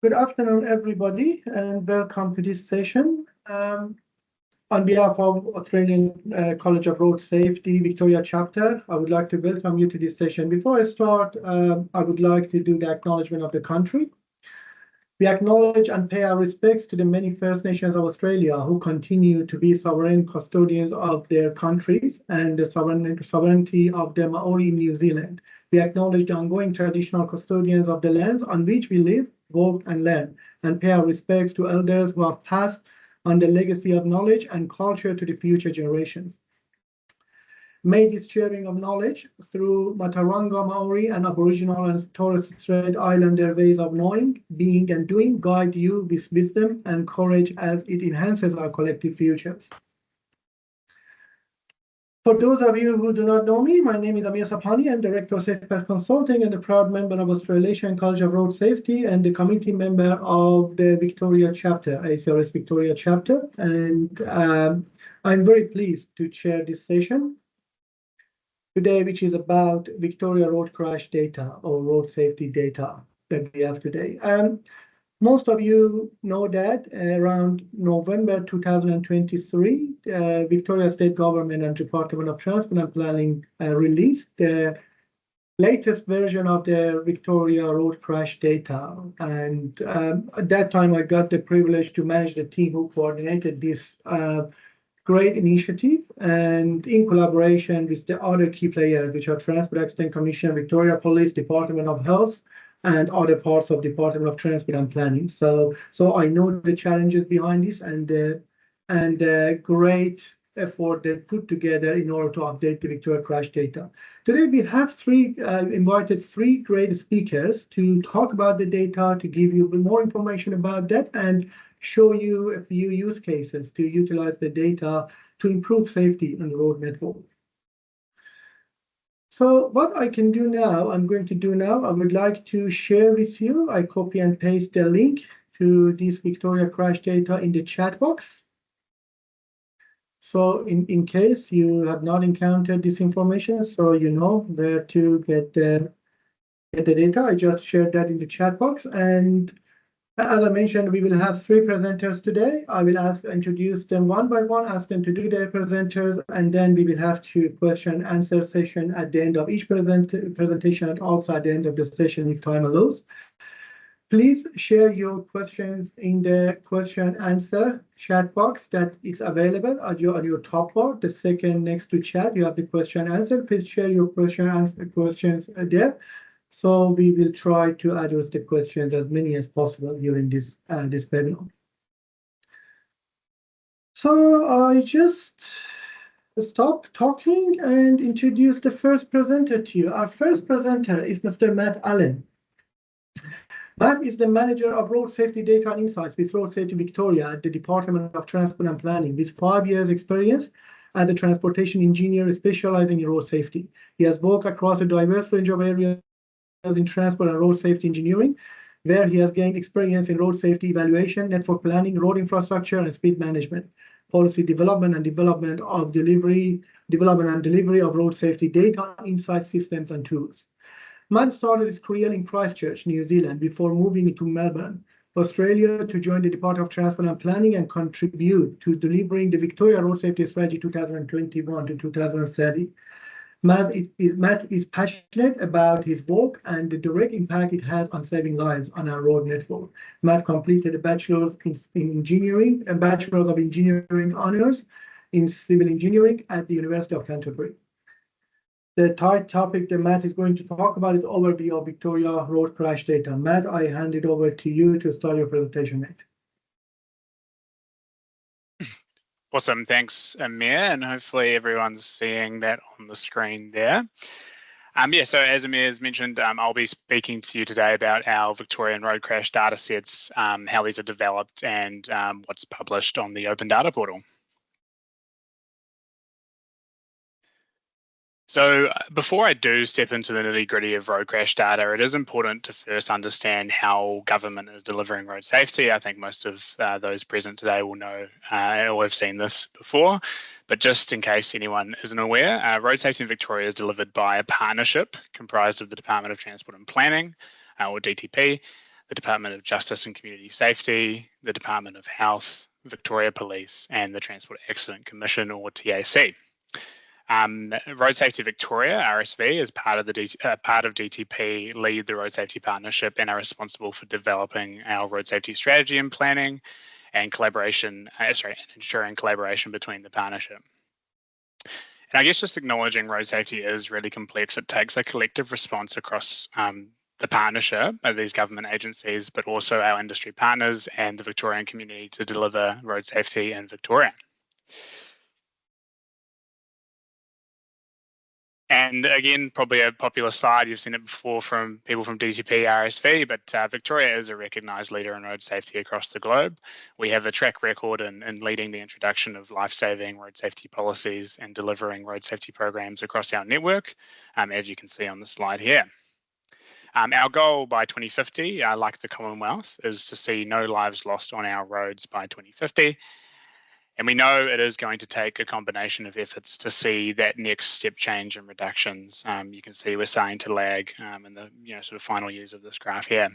Good afternoon, everybody, and welcome to this session. On behalf of Australian College of Road Safety Victoria chapter, I would like to welcome you to this session. Before I start, I would like to do the acknowledgement of the country. We acknowledge and pay our respects to the many First Nations of Australia who continue to be sovereign custodians of their countries and the sovereignty of the Maori in New Zealand. We acknowledge the ongoing traditional custodians of the lands on which we live, work, and learn, and pay our respects to elders who have passed on the legacy of knowledge and culture to the future generations. May this sharing of knowledge through Mataranga Maori and Aboriginal and Torres Strait Islander ways of knowing, being, and doing guide you with wisdom and courage as it enhances our collective futures. For those of you who do not know me, my name is Amir Sapani. I'm Director of Safe Path Consulting and a proud member of Australian College of Road Safety and the committee member of the Victoria chapter, ACRS Victoria chapter. And I'm very pleased to chair this session today, which is about Victoria road crash data or road safety data that we have today. Most of you know that around November 2023, Victoria State Government and Department of Transport and Planning released the latest version of the Victoria road crash data. And at that time, I got the privilege to manage the team who coordinated this great initiative, and in collaboration with the other key players, which are Transport Accident Commission, Victoria Police, Department of Health, and other parts of Department of Transport and Planning. So I know the challenges behind this and the great effort they put together in order to update the Victoria crash data. Today we have invited three great speakers to talk about the data, to give you more information about that, and show you a few use cases to utilize the data to improve safety on the road network. So what I can do now, I would like to share with you, I copy and paste the link to this Victoria crash data in the chat box. So in case you have not encountered this information, so you know where to get the data, I just shared that in the chat box. And as I mentioned, we will have three presenters today. I will introduce them one by one, ask them to do their presenters, and then we will have a question and answer session at the end of each presentation and also at the end of the session if time allows. Please share your questions in the question answer chat box that is available on your top bar. The second next to chat, you have the question answer. Please share your questions there. So we will try to address the questions as many as possible during this webinar. So I just stop talking and introduce the first presenter to you. Our first presenter is Mr. Matt Allen. Matt is the Manager of Road Safety Data and Insights with Road Safety Victoria at the Department of Transport and Planning, with 5 years experience as a transportation engineer specializing in road safety. He has worked across a diverse range of areas in transport and road safety engineering, where he has gained experience in road safety evaluation, network planning, road infrastructure, and speed management, policy development and development and delivery of road safety data, insight systems, and tools. Matt started his career in Christchurch, New Zealand, before moving to Melbourne, Australia, to join the Department of Transport and Planning and contribute to delivering the Victoria Road Safety Strategy 2021 to 2030. Matt is passionate about his work and the direct impact it has on saving lives on our road network. Matt completed a Bachelor's in Engineering, a Bachelor's of Engineering Honours in Civil Engineering at the University of Canterbury. The topic that Matt is going to talk about is overview of Victoria road crash data. Matt, I hand it over to you to start your presentation, mate. Awesome, thanks, Amir, and hopefully everyone's seeing that on the screen there. So as Amir has mentioned, I'll be speaking to you today about our Victorian road crash data sets, how these are developed, and what's published on the Open Data Portal. So before I do step into the nitty-gritty of road crash data, it is important to first understand how government is delivering road safety. I think most of those present today will know or have seen this before, but just in case anyone isn't aware, Road Safety in Victoria is delivered by a partnership comprised of the Department of Transport and Planning, or DTP, the Department of Justice and Community Safety, the Department of Health, Victoria Police, and the Transport Accident Commission, or TAC. Road Safety Victoria, RSV, as part of DTP, lead the Road Safety Partnership and are responsible for developing our road safety strategy and planning and ensuring collaboration between the partnership. And I guess just acknowledging road safety is really complex. It takes a collective response across the partnership of these government agencies, but also our industry partners and the Victorian community to deliver road safety in Victoria. And again, probably a popular slide, you've seen it before from people from DTP, RSV, but Victoria is a recognised leader in road safety across the globe. We have a track record in leading the introduction of life-saving road safety policies and delivering road safety programs across our network, as you can see on the slide here. Our goal by 2050, like the Commonwealth, is to see no lives lost on our roads by 2050. And we know it is going to take a combination of efforts to see that next step change in reductions. You can see we're starting to lag in the sort of final years of this graph here.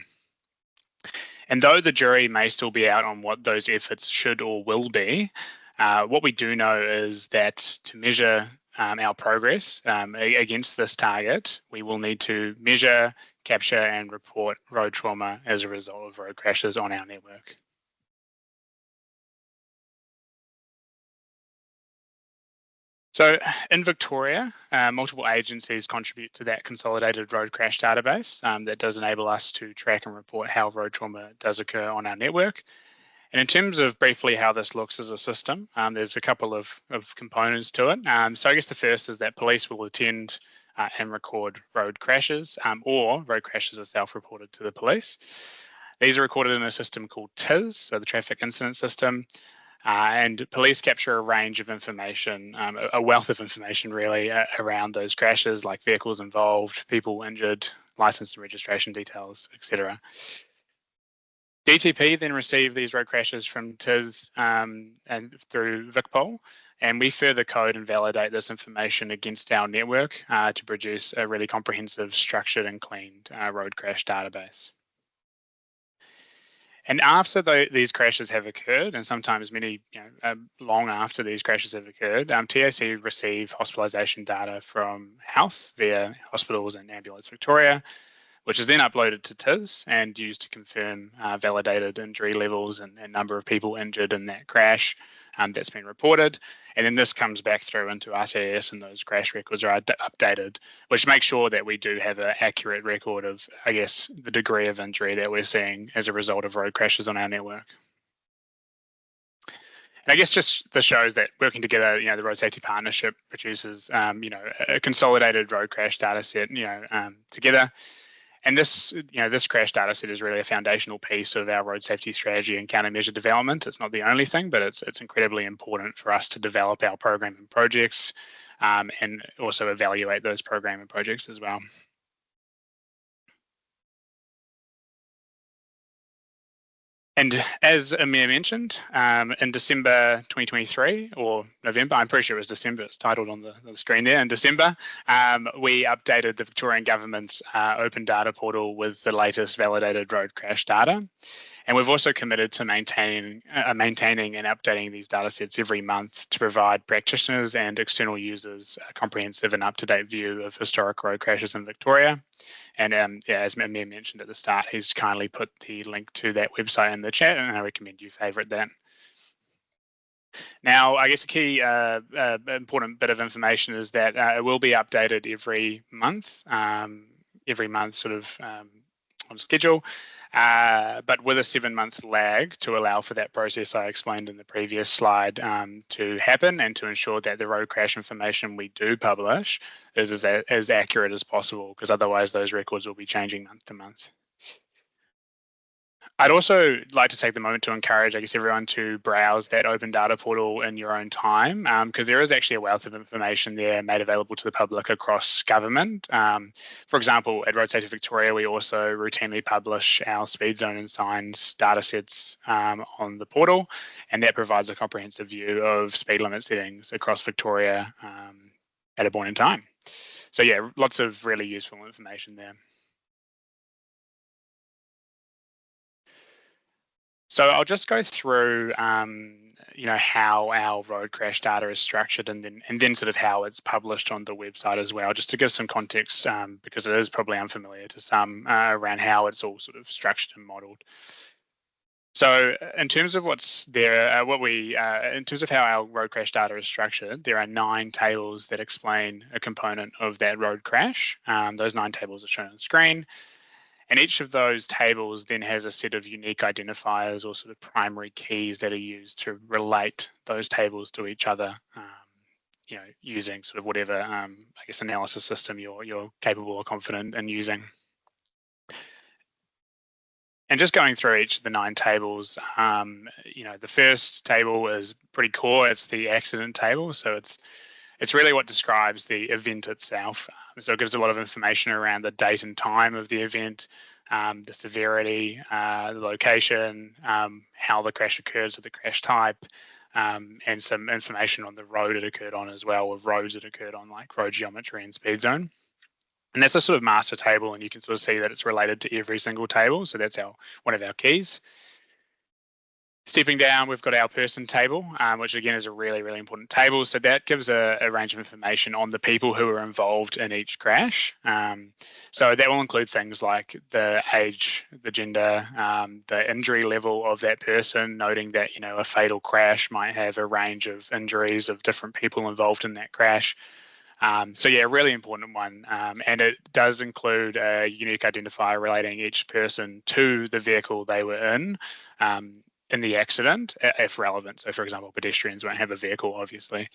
And though the jury may still be out on what those efforts should or will be, what we do know is that to measure our progress against this target, we will need to measure, capture, and report road trauma as a result of road crashes on our network. So in Victoria, multiple agencies contribute to that consolidated road crash database that does enable us to track and report how road trauma does occur on our network. And in terms of briefly how this looks as a system, there's a couple of components to it. So I guess the first is that police will attend and record road crashes, or road crashes are self-reported to the police. These are recorded in a system called TIS, so the Traffic Incident System. And police capture a range of information, a wealth of information really, around those crashes, like vehicles involved, people injured, license and registration details, etc. DTP then receive these road crashes from TIS and through VicPol, and we further code and validate this information against our network to produce a really comprehensive, structured and cleaned road crash database. And after these crashes have occurred, and sometimes many, long after these crashes have occurred, TAC receive hospitalisation data from health via Hospitals and Ambulance Victoria, which is then uploaded to TIS and used to confirm validated injury levels and number of people injured in that crash that's been reported. And then this comes back through into RCAS and those crash records are updated, which makes sure that we do have an accurate record of, I guess, the degree of injury that we're seeing as a result of road crashes on our network. And I guess just this shows that working together, the Road Safety Partnership produces, a consolidated road crash data set, together. And this crash data set is really a foundational piece of our road safety strategy and countermeasure development. It's not the only thing, but it's incredibly important for us to develop our program and projects and also evaluate those program and projects as well. And as Amir mentioned, in December 2023, or November, I'm pretty sure it was December, it's titled on the screen there, in December, we updated the Victorian Government's open data portal with the latest validated road crash data. And we've also committed to maintaining and updating these data sets every month to provide practitioners and external users a comprehensive and up-to-date view of historic road crashes in Victoria. And as Amir mentioned at the start, he's kindly put the link to that website in the chat, and I recommend you favourite that. Now, I guess a key important bit of information is that it will be updated every month sort of on schedule, but with a 7-month lag to allow for that process I explained in the previous slide to happen and to ensure that the road crash information we do publish is as accurate as possible, because otherwise those records will be changing month to month. I'd also like to take the moment to encourage, I guess, everyone to browse that open data portal in your own time, because there is actually a wealth of information there made available to the public across government. For example, at Road Safety Victoria, we also routinely publish our speed zone and signs data sets on the portal, and that provides a comprehensive view of speed limit settings across Victoria at a point in time. So yeah, lots of really useful information there. So I'll just go through, how our road crash data is structured, and then sort of how it's published on the website as well, just to give some context, because it is probably unfamiliar to some around how it's all sort of structured and modeled. So in terms of what's there, in terms of how our road crash data is structured, there are 9 tables that explain a component of that road crash. Those 9 tables are shown on the screen. And each of those tables then has a set of unique identifiers or sort of primary keys that are used to relate those tables to each other, using sort of whatever, analysis system you're capable or confident in using. And just going through each of the 9 tables, the first table is pretty core. It's the accident table. So it's really what describes the event itself. So it gives a lot of information around the date and time of the event, the severity, the location, how the crash occurred, so the crash type, and some information on the road it occurred on as well, with roads it occurred on, like road geometry and speed zone. And that's a sort of master table, and you can sort of see that it's related to every single table. So that's one of our keys. Stepping down, we've got our person table, which again is a really, really important table. So that gives a range of information on the people who are involved in each crash. So that will include things like the age, the gender, the injury level of that person, noting that, a fatal crash might have a range of injuries of different people involved in that crash. So yeah, a really important one. And it does include a unique identifier relating each person to the vehicle they were in the accident, if relevant. So for example, pedestrians won't have a vehicle, obviously.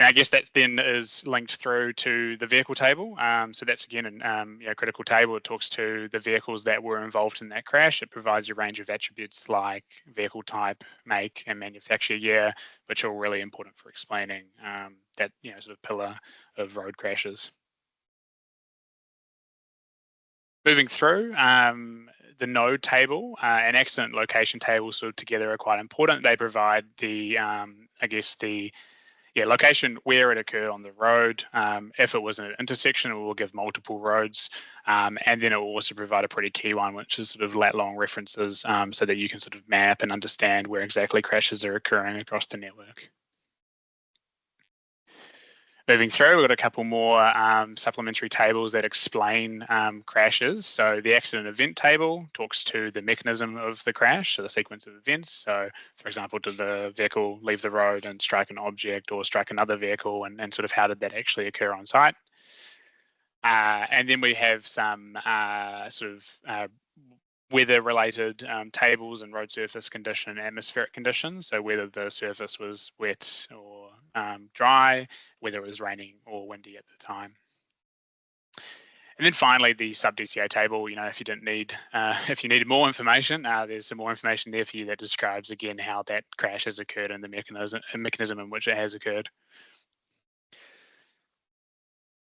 And I guess that then is linked through to the vehicle table. So that's again a critical table. It talks to the vehicles that were involved in that crash. It provides a range of attributes like vehicle type, make, and manufacturer year, which are really important for explaining that sort of pillar of road crashes. Moving through, the node table and accident location table sort of together are quite important. They provide the location where it occurred on the road. If it was an intersection, it will give multiple roads. And then it will also provide a pretty key one, which is sort of lat-long references, so that you can sort of map and understand where exactly crashes are occurring across the network. Moving through, we've got a couple more supplementary tables that explain crashes. So the accident event table talks to the mechanism of the crash, so the sequence of events. So for example, did the vehicle leave the road and strike an object or strike another vehicle, and sort of how did that actually occur on site? And then we have some weather-related tables and road surface condition and atmospheric conditions. So whether the surface was wet or dry, whether it was raining or windy at the time. And then finally, the sub-DCA table, if you didn't need, if you needed more information, there's some more information there for you that describes, again, how that crash has occurred and the mechanism in which it has occurred.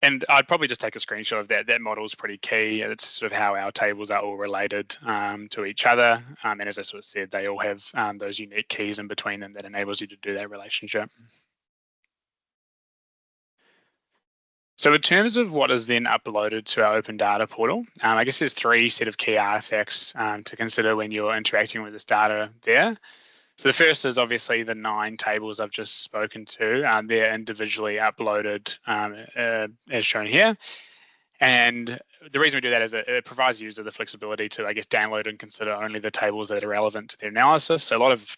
And I'd probably just take a screenshot of that. That model is pretty key. It's sort of how our tables are all related to each other. And as I sort of said, they all have those unique keys in between them that enables you to do that relationship. So in terms of what is then uploaded to our open data portal, I guess there's 3 set of key artifacts to consider when you're interacting with this data there. So the first is obviously the 9 tables I've just spoken to. They're individually uploaded as shown here. And the reason we do that is it provides users the flexibility to, I guess, download and consider only the tables that are relevant to their analysis. So a lot of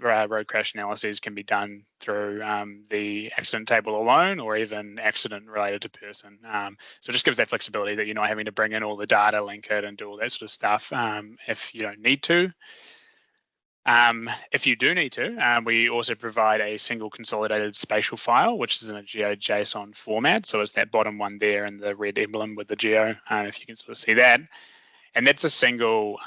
road crash analyses can be done through the accident table alone, or even accident related to person. So it just gives that flexibility that you're not having to bring in all the data, link it, and do all that sort of stuff if you don't need to. If you do need to, we also provide a single consolidated spatial file, which is in a GeoJSON format. So it's that bottom one there in the red emblem with the geo, if you can sort of see that. And that's a single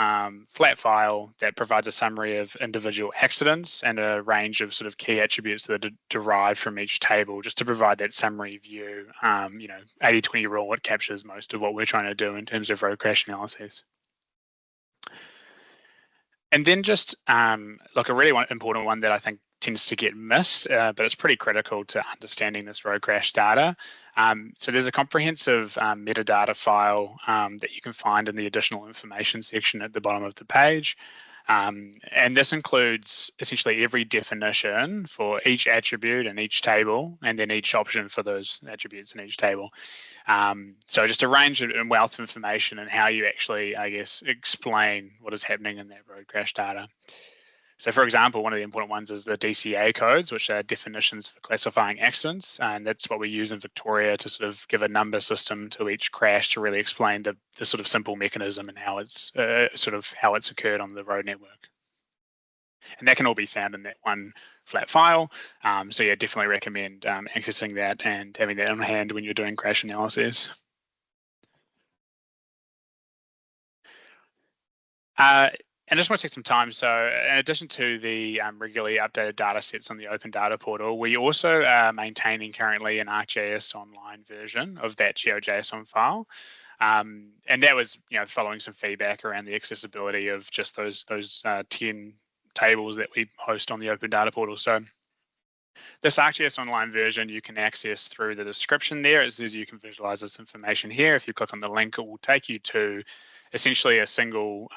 flat file that provides a summary of individual accidents and a range of sort of key attributes that are derived from each table, just to provide that summary view. 80-20 rule, it captures most of what we're trying to do in terms of road crash analyses. And then just like a really important one that I think tends to get missed, but it's pretty critical to understanding this road crash data. So there's a comprehensive metadata file that you can find in the additional information section at the bottom of the page. And this includes essentially every definition for each attribute in each table, and then each option for those attributes in each table. So just a range and wealth of information and how you actually, I guess, explain what is happening in that road crash data. So for example, one of the important ones is the DCA codes, which are definitions for classifying accidents. And that's what we use in Victoria to sort of give a number system to each crash to really explain the sort of simple mechanism and how it's how it's occurred on the road network. And that can all be found in that one flat file. So yeah, definitely recommend accessing that and having that on hand when you're doing crash analysis. And I just want to take some time. So in addition to the regularly updated data sets on the Open Data Portal, we also are maintaining currently an ArcGIS online version of that GeoJSON file. And that was, following some feedback around the accessibility of just those 10 tables that we host on the Open Data Portal. So this ArcGIS online version you can access through the description there. It says you can visualize this information here. If you click on the link, it will take you to essentially a single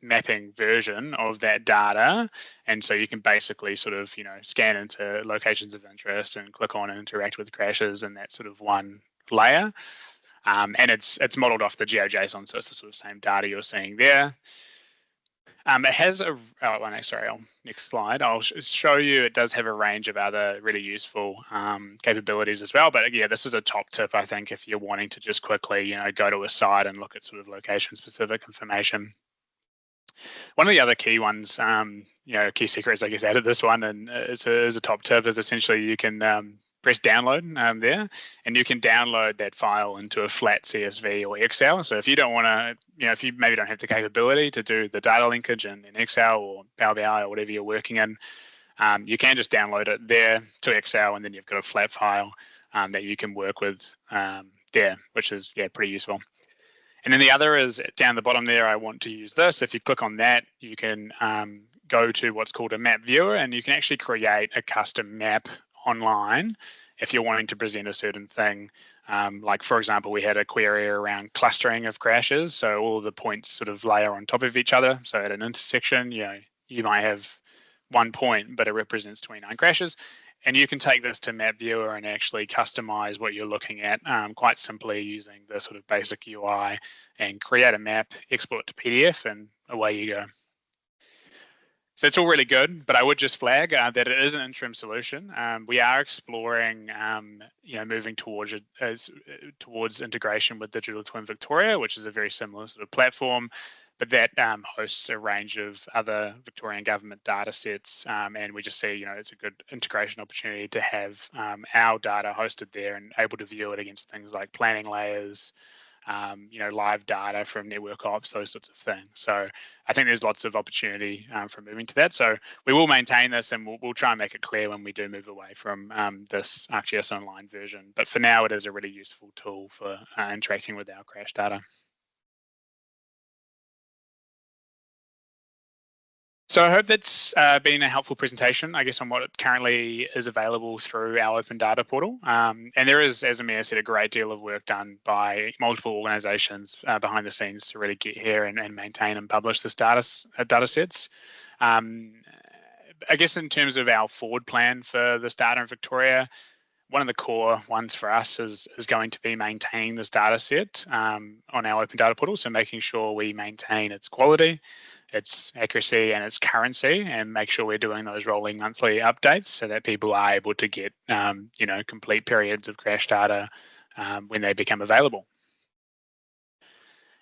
mapping version of that data. And so you can basically sort of, scan into locations of interest and click on and interact with crashes in that sort of one layer. And it's modeled off the GeoJSON, so it's the sort of same data you're seeing there. It has next slide. I'll show you it does have a range of other really useful capabilities as well. But yeah, this is a top tip, I think, if you're wanting to just quickly, go to a site and look at sort of location-specific information. One of the other key ones, key secrets, I guess, out of this one, and as a top tip, is essentially you can press download there, and you can download that file into a flat CSV or Excel. So if you don't want to, if you maybe don't have the capability to do the data linkage in Excel or Power BI or whatever you're working in, you can just download it there to Excel, and then you've got a flat file that you can work with there, which is pretty useful. And then the other is down the bottom there. I want to use this. If you click on that, you can go to what's called a map viewer, and you can actually create a custom map online if you're wanting to present a certain thing. Like, for example, we had a query around clustering of crashes. So all the points sort of layer on top of each other. So at an intersection, you might have one point, but it represents 29 crashes. And you can take this to Map Viewer and actually customize what you're looking at quite simply using the sort of basic UI and create a map, export to PDF, and away you go. So it's all really good, but I would just flag that it is an interim solution. We are exploring, moving towards integration with Digital Twin Victoria, which is a very similar sort of platform, but that hosts a range of other Victorian government data sets, and we just see, it's a good integration opportunity to have our data hosted there and able to view it against things like planning layers, live data from network ops, those sorts of things. So I think there's lots of opportunity for moving to that. So we will maintain this, and we'll try and make it clear when we do move away from this ArcGIS Online version. But for now, it is a really useful tool for interacting with our crash data. So I hope that's been a helpful presentation, I guess, on what currently is available through our Open Data Portal. And there is, as Amir said, a great deal of work done by multiple organisations behind the scenes to really get here and maintain and publish this data sets. I guess in terms of our forward plan for this data in Victoria, one of the core ones for us is going to be maintaining this data set on our Open Data Portal. So making sure we maintain its quality, its accuracy, and its currency, and make sure we're doing those rolling monthly updates so that people are able to get, complete periods of crash data when they become available.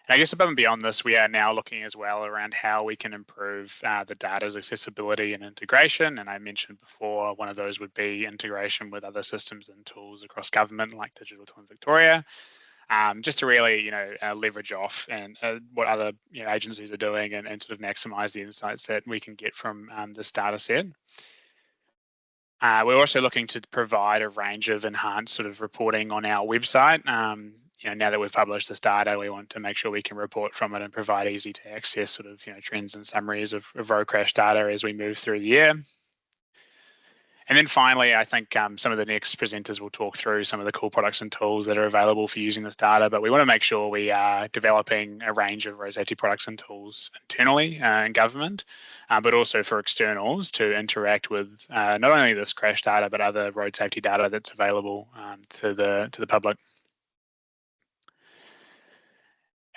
And I guess above and beyond this, we are now looking as well around how we can improve the data's accessibility and integration. And I mentioned before, one of those would be integration with other systems and tools across government like Digital Twin Victoria, just to really, leverage off and what other agencies are doing and sort of maximize the insights that we can get from this data set. We're also looking to provide a range of enhanced sort of reporting on our website. Now that we've published this data, we want to make sure we can report from it and provide easy to access sort of, trends and summaries of road crash data as we move through the year. And then finally, I think some of the next presenters will talk through some of the cool products and tools that are available for using this data, but we want to make sure we are developing a range of road safety products and tools internally in government, but also for externals to interact with not only this crash data, but other road safety data that's available to the public.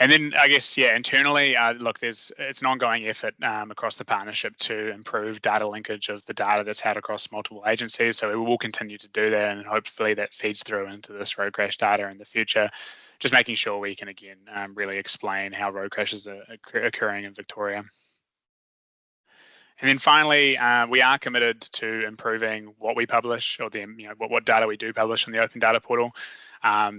And then I guess, yeah, internally, look, it's an ongoing effort across the partnership to improve data linkage of the data that's had across multiple agencies. So we will continue to do that, and hopefully that feeds through into this road crash data in the future, just making sure we can, again, really explain how road crashes are occurring in Victoria. And then finally, we are committed to improving what we publish, or what data we do publish in the Open Data Portal.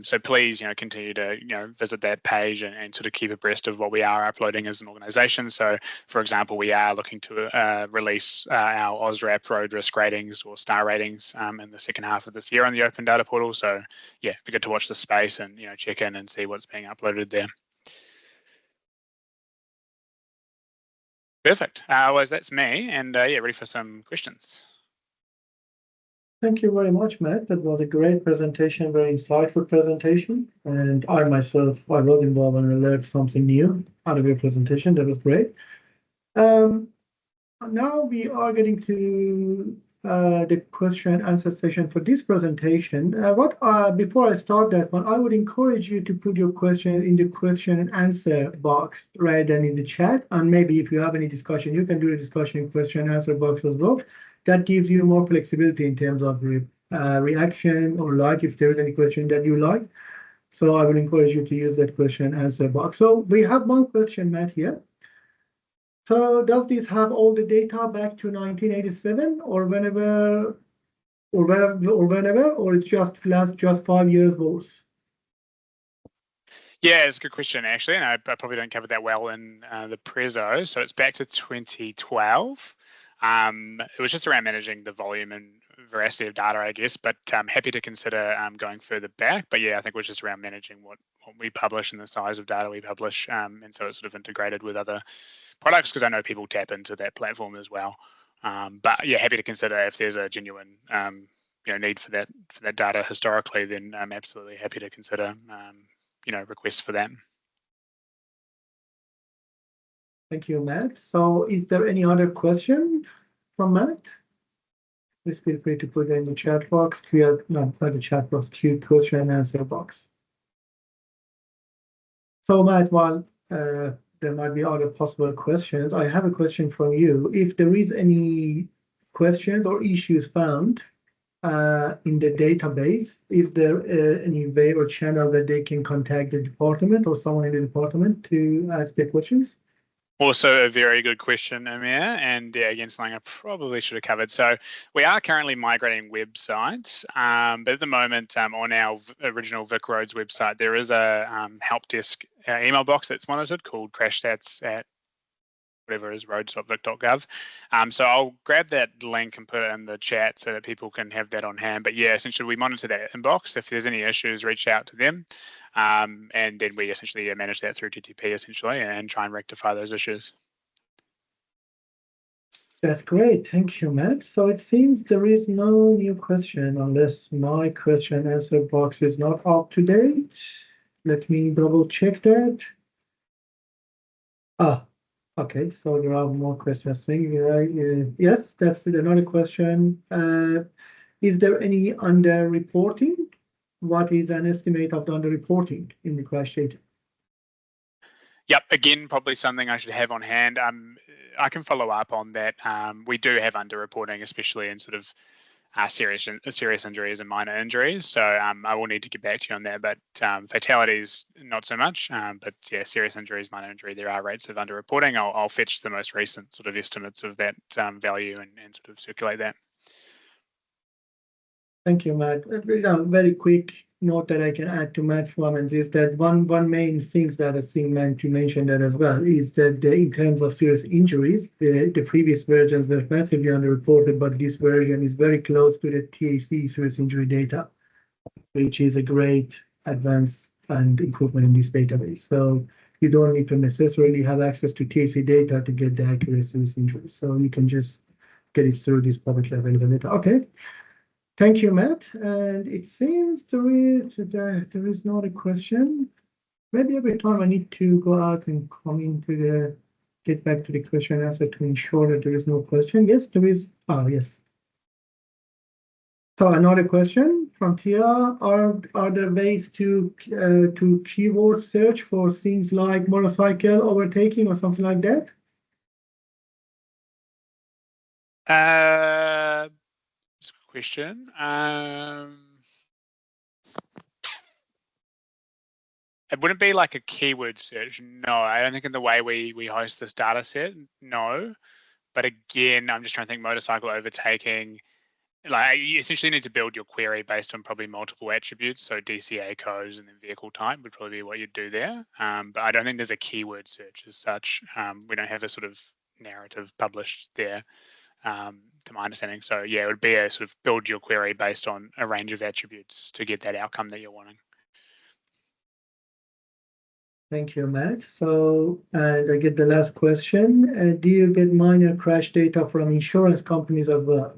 So please, continue to visit that page and sort of keep abreast of what we are uploading as an organisation. So, for example, we are looking to release our OSRAP road risk ratings or star ratings in the second half of this year on the Open Data Portal. So, yeah, be good to watch the space and check in and see what's being uploaded there. Perfect. Well, that's me, and ready for some questions. Thank you very much, Matt. That was a great presentation, very insightful presentation. And I myself, I was involved and I learned something new out of your presentation. That was great. Now we are getting to the question and answer session for this presentation. Before I start that one, I would encourage you to put your question in the question and answer box rather than in the chat. And maybe if you have any discussion, you can do the discussion in question and answer box as well. That gives you more flexibility in terms of reaction or if there is any question that you like. So I would encourage you to use that question and answer box. So we have one question, Matt, here. So does this have all the data back to 1987 or whenever, or it's just 5 years both? Yeah, it's a good question, actually, and I probably don't cover that well in the Prezzo. So it's back to 2012. It was just around managing the volume and veracity of data, I guess, but I'm happy to consider going further back. But yeah, I think it was just around managing what we publish and the size of data we publish, and so it's sort of integrated with other products, because I know people tap into that platform as well. But yeah, happy to consider if there's a genuine need for that data historically, then I'm absolutely happy to consider requests for that. Thank you, Matt. So is there any other question from Matt? Please feel free to put it in the chat box, not the chat box, question and answer box. So Matt, while there might be other possible questions, I have a question from you. If there is any questions or issues found in the database, is there any way or channel that they can contact the department or someone in the department to ask their questions? Also a very good question, Amir, and yeah, again, something I probably should have covered. So we are currently migrating websites, but at the moment on our original Vic Roads website, there is a help desk email box that's monitored called crashstats at whatever is roads.vic.gov. So I'll grab that link and put it in the chat so that people can have that on hand. But yeah, essentially we monitor that inbox. If there's any issues, reach out to them. And then we essentially manage that through TTP essentially and try and rectify those issues. That's great. Thank you, Matt. So it seems there is no new question unless my question and answer box is not up to date. Let me double check that. Okay, so there are more questions. Yes, that's another question. Is there any underreporting? What is an estimate of the underreporting in the crash data? Yep, again, probably something I should have on hand. I can follow up on that. We do have underreporting, especially in sort of serious injuries and minor injuries. So I will need to get back to you on that. But fatalities, not so much. But yeah, serious injuries, minor injury, there are rates of underreporting. I'll fetch the most recent sort of estimates of that value and sort of circulate that. Thank you, Matt. Very quick note that I can add to Matt's comments is that one main thing that I think meant to mention that as well is that in terms of serious injuries, the previous versions were massively underreported, but this version is very close to the TAC serious injury data, which is a great advance and improvement in this database. So you don't need to necessarily have access to TAC data to get the accurate serious injuries. So you can just getting through this publicly available data. Okay. Thank you, Matt. And it seems there is not a question. Maybe every time I need to go out and come into get back to the question and answer to ensure that there is no question. Yes, there is. Oh, yes. So another question from Tia: Are there ways to keyword search for things like motorcycle overtaking or something like that? That's a good question. It wouldn't be like a keyword search. No, I don't think in the way we host this data set, no. But again, I'm just trying to think motorcycle overtaking. Like you essentially need to build your query based on probably multiple attributes. So DCA codes and then vehicle type would probably be what you'd do there. But I don't think there's a keyword search as such. We don't have a sort of narrative published there, to my understanding. So yeah, it would be a sort of build your query based on a range of attributes to get that outcome that you're wanting. Thank you, Matt. So, and I get the last question. Do you get minor crash data from insurance companies as well?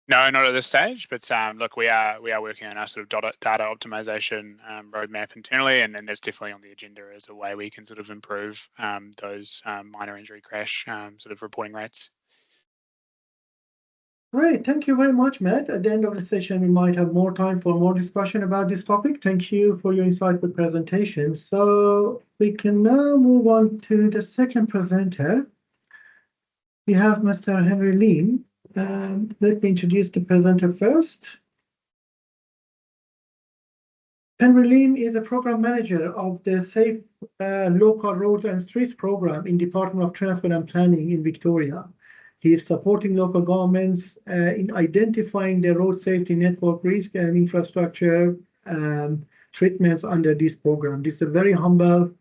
No, not at this stage. But look, we are working on our sort of data optimization roadmap internally, and then that's definitely on the agenda as a way we can sort of improve those minor injury crash sort of reporting rates. Great. Thank you very much, Matt. At the end of the session, we might have more time for more discussion about this topic. Thank you for your insightful presentation. So we can now move on to the second presenter. We have Mr. Henry Lim. Let me introduce the presenter first. Henry Lim is a program manager of the Safe Local Roads and Streets program in Department of Transport and Planning in Victoria. He is supporting local governments in identifying the road safety network risk and infrastructure treatments under this program. This is a very humble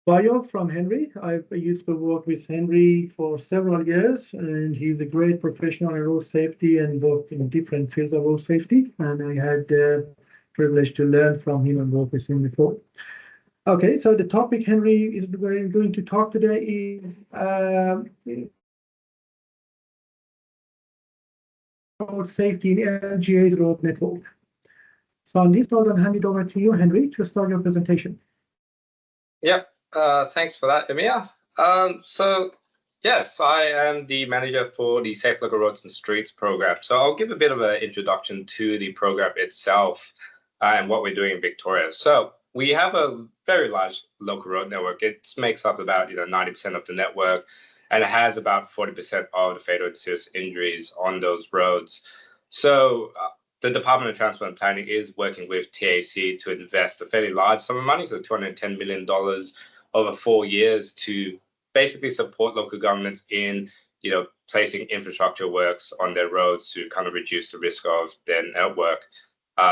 bio from Henry. I used to work with Henry for several years, and he's a great professional in road safety and worked in different fields of road safety. And I had the privilege to learn from him and work with him before. Okay, so the topic Henry is going to talk today is road safety in LGA's road network. So on this note, I'll hand it over to you, Henry, to start your presentation. Yep, thanks for that, Amir. So yes, I am the manager for the Safe Local Roads and Streets program. So I'll give a bit of an introduction to the program itself and what we're doing in Victoria. So we have a very large local road network. It makes up about 90% of the network, and it has about 40% of the fatal and serious injuries on those roads. So the Department of Transport and Planning is working with TAC to invest a fairly large sum of money, so $210 million over 4 years, to basically support local governments in placing infrastructure works on their roads to kind of reduce the risk of their network.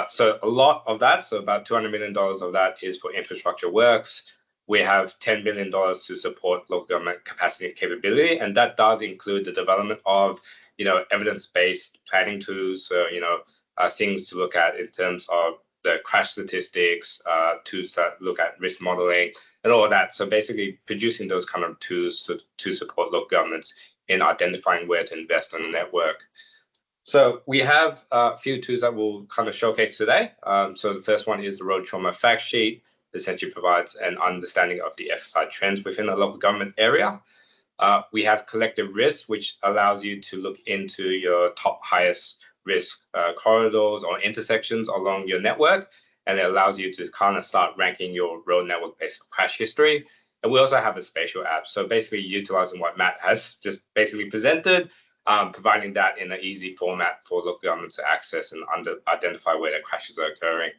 So a lot of that, so about $200 million of that, is for infrastructure works. We have $10 billion to support local government capacity and capability, and that does include the development of evidence-based planning tools. So things to look at in terms of the crash statistics, tools that look at risk modeling and all of that. So basically producing those kind of tools to support local governments in identifying where to invest on the network. So we have a few tools that we'll kind of showcase today. So the first one is the road trauma fact sheet. Essentially provides an understanding of the FSI trends within a local government area. We have collective risk, which allows you to look into your top highest risk corridors or intersections along your network, and it allows you to kind of start ranking your road network based on crash history. And we also have a spatial app, so basically utilizing what Matt has just basically presented, providing that in an easy format for local governments to access and identify where their crashes are occurring.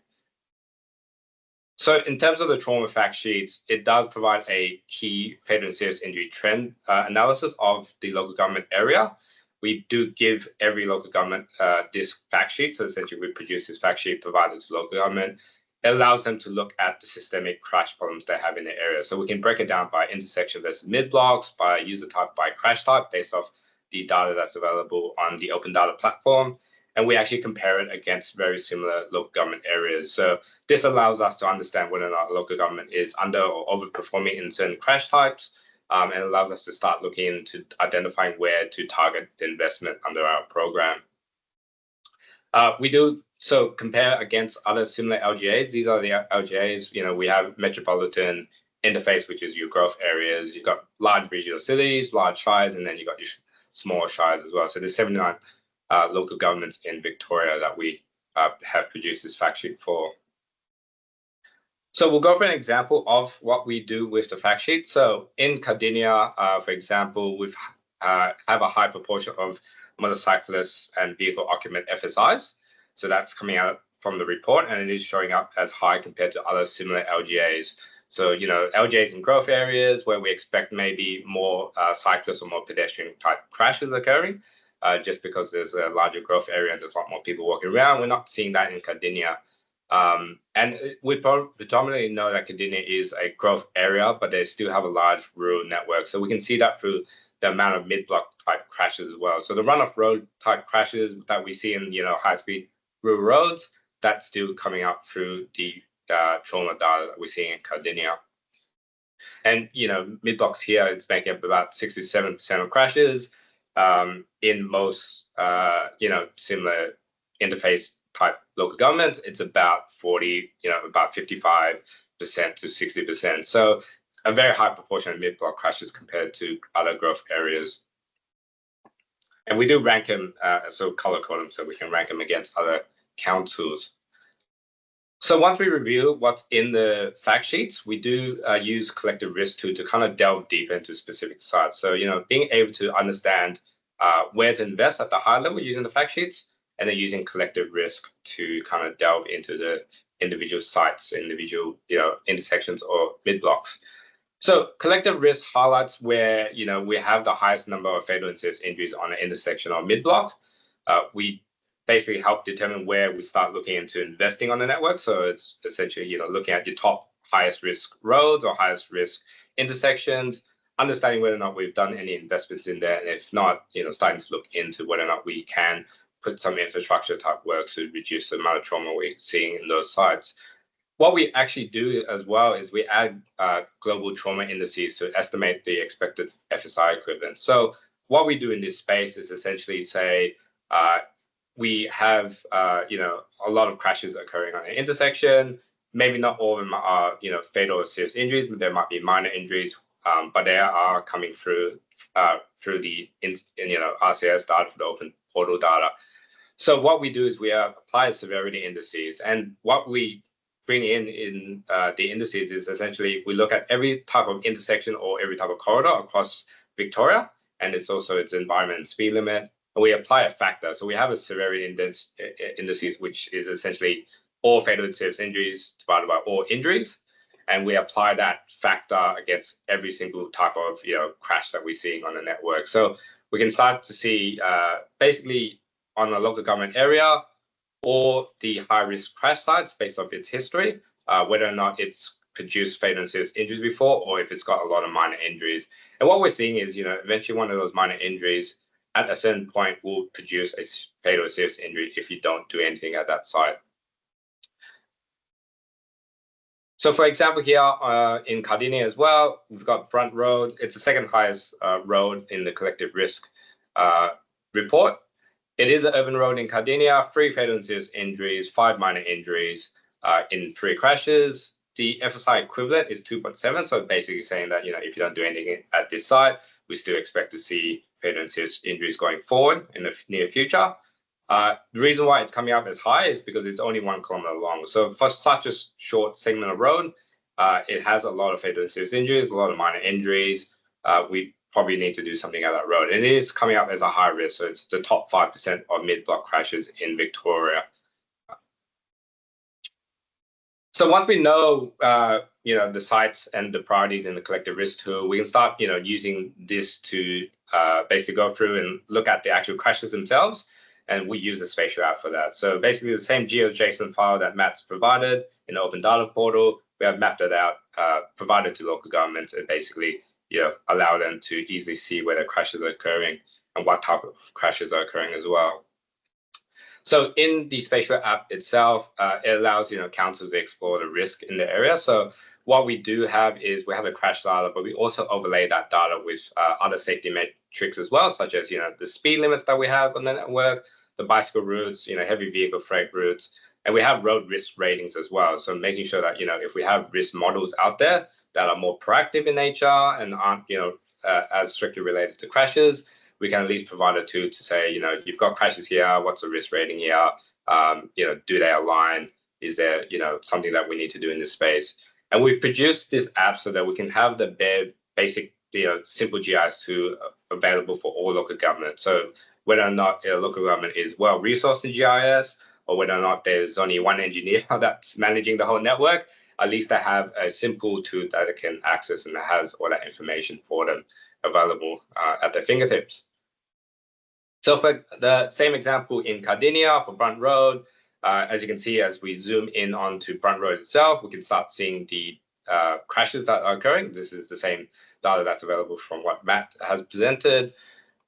So in terms of the trauma fact sheets, it does provide a key fatal and serious injury trend analysis of the local government area. We do give every local government this fact sheet. So essentially we produce this fact sheet provided to local government. It allows them to look at the systemic crash problems they have in the area. So we can break it down by intersection versus mid-blocks, by user type, by crash type, based off the data that's available on the open data platform. And we actually compare it against very similar local government areas. So this allows us to understand whether or not local government is under or overperforming in certain crash types, and it allows us to start looking into identifying where to target the investment under our program. We do so compare against other similar LGAs. These are the LGAs. We have metropolitan interface, which is your growth areas. You've got large regional cities, large shires, and then you've got your small shires as well. So there's 79 local governments in Victoria that we have produced this fact sheet for. So we'll go for an example of what we do with the fact sheet. So in Cardinia, for example, we have a high proportion of motorcyclists and vehicle occupant FSIs. So that's coming out from the report, and it is showing up as high compared to other similar LGAs. So, LGAs in growth areas where we expect maybe more cyclists or more pedestrian type crashes occurring, just because there's a larger growth area and there's a lot more people walking around. We're not seeing that in Cardinia. And we predominantly know that Cardinia is a growth area, but they still have a large rural network. So we can see that through the amount of mid-block type crashes as well. So the run-off road type crashes that we see in high-speed rural roads, that's still coming up through the trauma data that we're seeing in Cardinia. And mid-blocks here, it's making up about 67% of crashes. In most similar interface type local governments, it's about 40, about 55% to 60%. So a very high proportion of mid-block crashes compared to other growth areas. And we do rank them, so color code them, so we can rank them against other councils. So once we review what's in the fact sheets, we do use collective risk to kind of delve deep into specific sites. So, being able to understand where to invest at the high level using the fact sheets, and then using collective risk to kind of delve into the individual sites, individual, intersections or mid-blocks. So collective risk highlights where, we have the highest number of fatal and serious injuries on an intersection or mid-block. We basically help determine where we start looking into investing on the network. So it's essentially, looking at your top highest risk roads or highest risk intersections, understanding whether or not we've done any investments in there. And if not, starting to look into whether or not we can put some infrastructure type work to reduce the amount of trauma we're seeing in those sites. What we actually do as well is we add global trauma indices to estimate the expected FSI equivalent. So what we do in this space is essentially say, we have a lot of crashes occurring on an intersection. Maybe not all of them are fatal or serious injuries, but there might be minor injuries, but they are coming through the RCS data, for the open portal data. So what we do is we apply severity indices, and what we bring in the indices is essentially we look at every type of intersection or every type of corridor across Victoria, and it's also its environment and speed limit. And we apply a factor. So we have a severity indices, which is essentially all fatal and serious injuries divided by all injuries. And we apply that factor against every single type of crash that we're seeing on the network. So we can start to see basically on a local government area or the high-risk crash sites based off its history, whether or not it's produced fatal and serious injuries before, or if it's got a lot of minor injuries. And what we're seeing is, eventually one of those minor injuries at a certain point will produce a fatal or serious injury if you don't do anything at that site. So for example, here in Cardinia as well, we've got Brunt Road. It's the second highest road in the collective risk report. It is an urban road in Cardinia, 3 fatal and serious injuries, 5 minor injuries in 3 crashes. The FSI equivalent is 2.7, so basically saying that if you don't do anything at this site, we still expect to see fatal and serious injuries going forward in the near future. The reason why it's coming up as high is because it's only 1 kilometer long. So for such a short segment of road, it has a lot of fatal and serious injuries, a lot of minor injuries. We probably need to do something at that road. And it is coming up as a high risk, so it's the top 5% of mid-block crashes in Victoria. So once we know, the sites and the priorities in the collective risk tool, we can start, using this to basically go through and look at the actual crashes themselves. And we use the spatial app for that. So basically the same GeoJSON file that Matt's provided in the open data portal, we have mapped it out, provided to local governments, and basically, allow them to easily see where the crashes are occurring and what type of crashes are occurring as well. So in the spatial app itself, it allows councils to explore the risk in the area. So what we do have is we have a crash data, but we also overlay that data with other safety metrics as well, such as the speed limits that we have on the network, the bicycle routes, heavy vehicle freight routes, and we have road risk ratings as well. So making sure that if we have risk models out there that are more proactive in nature and aren't as strictly related to crashes, we can at least provide a tool to say you've got crashes here. What's the risk rating here? Do they align? Is there something that we need to do in this space? And we've produced this app so that we can have the bare basic simple GIS tool available for all local government. So whether or not a local government is well resourced in GIS, or whether or not there's only one engineer that's managing the whole network, at least they have a simple tool that they can access and that has all that information for them available at their fingertips. So for the same example in Cardinia for Brunt Road, as you can see, as we zoom in onto Brunt Road itself, we can start seeing the crashes that are occurring. This is the same data that's available from what Matt has presented.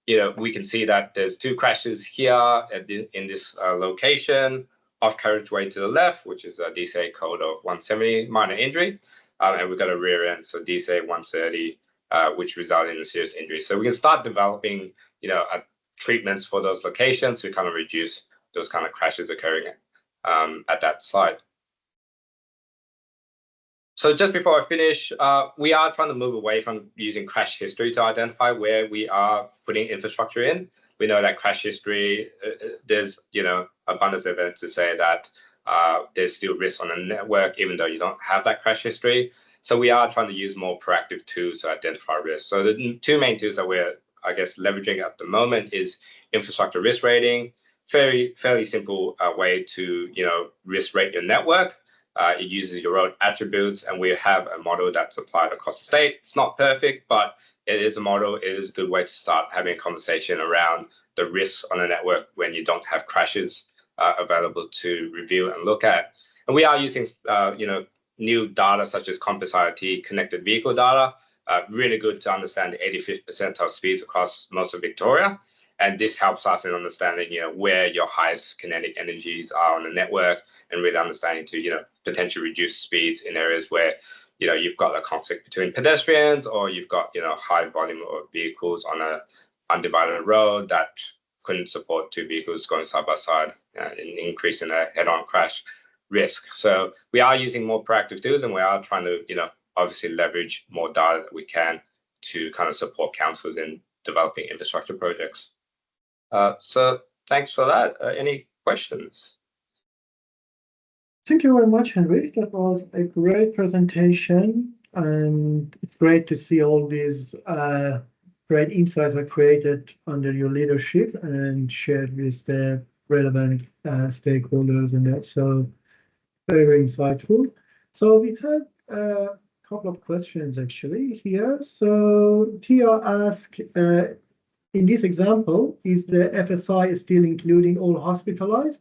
We can see that there's 2 crashes here in this location, off carriageway to the left, which is a DCA code of 170, minor injury, and we've got a rear end, so DCA 130, which resulted in a serious injury. So we can start developing, treatments for those locations to kind of reduce those kind of crashes occurring at that site. So just before I finish, we are trying to move away from using crash history to identify where we are putting infrastructure in. We know that crash history, there's abundance of evidence to say that there's still risk on a network, even though you don't have that crash history. So we are trying to use more proactive tools to identify risk. So the 2 main tools that we're, I guess, leveraging at the moment is infrastructure risk rating, fairly simple way to risk rate your network. It uses your road attributes, and we have a model that's applied across the state. It's not perfect, but it is a model. It is a good way to start having a conversation around the risks on a network when you don't have crashes available to review and look at. And we are using, new data such as Compass IoT connected vehicle data. Really good to understand the 85th percentile speeds across most of Victoria. And this helps us in understanding, where your highest kinetic energies are on the network, and really understanding to, potentially reduce speeds in areas where, you've got a conflict between pedestrians, or you've got, high volume of vehicles on a undivided road that couldn't support 2 vehicles going side by side, increasing a head-on crash risk. So we are using more proactive tools, and we are trying to, obviously leverage more data that we can to kind of support councils in developing infrastructure projects. So thanks for that. Any questions? Thank you very much, Henry. That was a great presentation, and it's great to see all these great insights are created under your leadership and shared with the relevant stakeholders and that. So very insightful. So we have a couple of questions actually here. So Tia asked, in this example, is the FSI still including all hospitalized,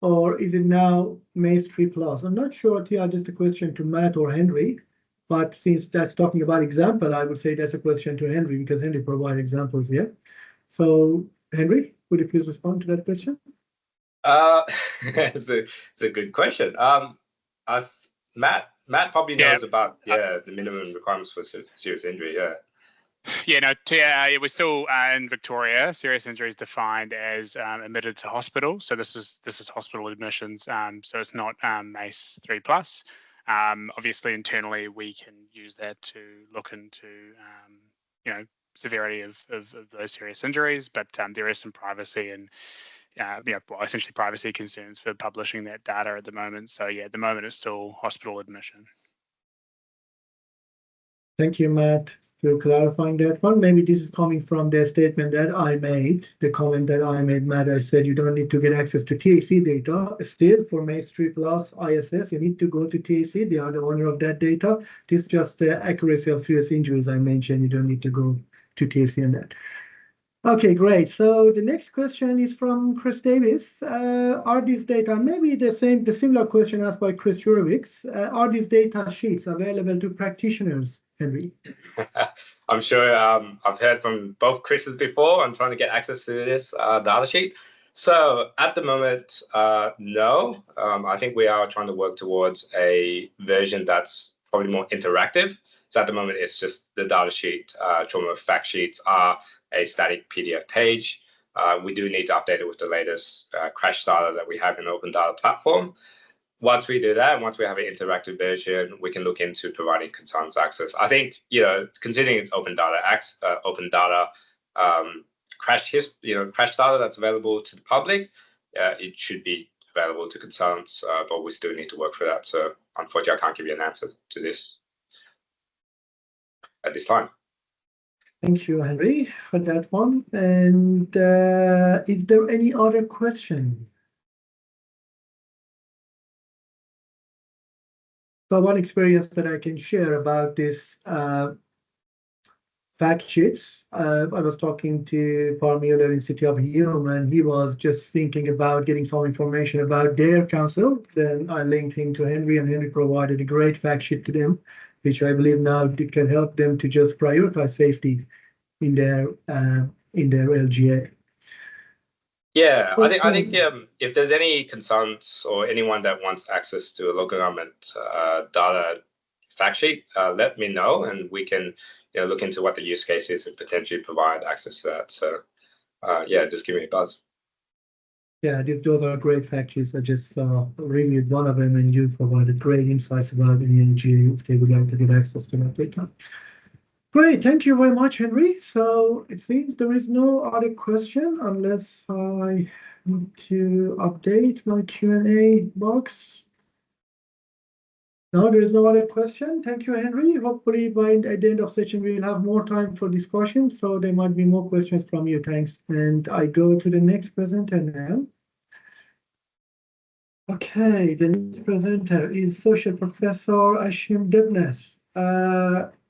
or is it now MACE 3+? I'm not sure, Tia, this is a question to Matt or Henry, but since that's talking about example, I would say that's a question to Henry, because Henry provided examples here. So Henry, would you please respond to that question? It's a good question. Matt probably knows about the minimum requirements for serious injury. We're still in Victoria. Serious injury is defined as admitted to hospital. So this is hospital admissions. So it's not MACE 3+. Obviously, internally we can use that to look into severity of those serious injuries, but there is some privacy and essentially privacy concerns for publishing that data at the moment. So at the moment it's still hospital admission. Thank you, Matt, for clarifying that one. Maybe this is coming from the statement that I made, the comment that I made, Matt. I said you don't need to get access to TAC data. Still, for MACE 3+ ISS, you need to go to TAC. They are the owner of that data. This is just the accuracy of serious injuries I mentioned. You don't need to go to TAC on that. Okay, great. So the next question is from Chris Davis. Are these data, maybe the similar question asked by Chris Jurovics, are these data sheets available to practitioners, Henry? I'm sure I've heard from both Chris's before. I'm trying to get access to this data sheet. So at the moment, no. I think we are trying to work towards a version that's probably more interactive. So at the moment, it's just the data sheet, trauma fact sheets are a static PDF page. We do need to update it with the latest crash data that we have in the Open Data platform. Once we do that, once we have an interactive version, we can look into providing consultants access. I think, considering it's open data crash data that's available to the public, it should be available to consultants, but we still need to work through that. So unfortunately, I can't give you an answer to this at this time. Thank you, Henry, for that one. And is there any other question? So one experience that I can share about this fact sheets, I was talking to Paul Mueller in City of Hume, and he was just thinking about getting some information about their council. Then I linked him to Henry, and Henry provided a great fact sheet to them, which I believe now it can help them to just prioritize safety in their LGA. Yeah, I think if there's any concerns or anyone that wants access to a local government data fact sheet, let me know, and we can look into what the use case is and potentially provide access to that. So yeah, just give me a buzz. Yeah, those are great fact sheets. I just reviewed one of them, and you provided great insights about the LGA if they would like to get access to that data. Great, thank you very much, Henry. So it seems there is no other question unless I need to update my Q&A box. No, there is no other question. Thank you, Henry. Hopefully at the end of session, we will have more time for discussion. So there might be more questions from you. Thanks. And I go to the next presenter now. Okay, the next presenter is Associate Professor Ashim Debnas.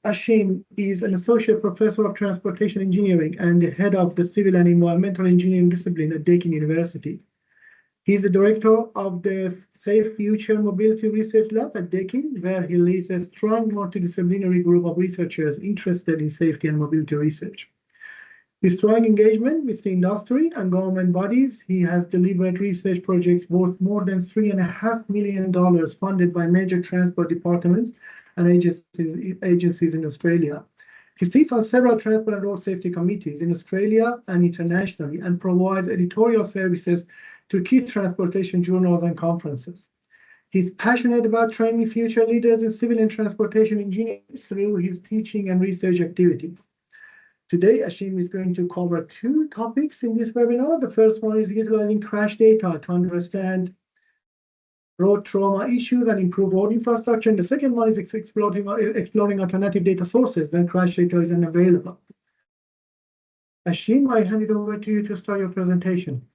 Ashim is an Associate Professor of Transportation Engineering and the head of the Civil and Environmental Engineering discipline at Deakin University. He's the director of the Safe Future Mobility Research Lab at Deakin, where he leads a strong multidisciplinary group of researchers interested in safety and mobility research. With strong engagement with the industry and government bodies, he has delivered research projects worth more than $3.5 million funded by major transport departments and agencies in Australia. He sits on several transport and road safety committees in Australia and internationally and provides editorial services to key transportation journals and conferences. He's passionate about training future leaders in civil and transportation engineering through his teaching and research activities. Today, Ashim is going to cover two topics in this webinar. The first one is utilizing crash data to understand road trauma issues and improve road infrastructure. And the second one is exploring alternative data sources when crash data is unavailable. Ashim, I hand it over to you to start your presentation.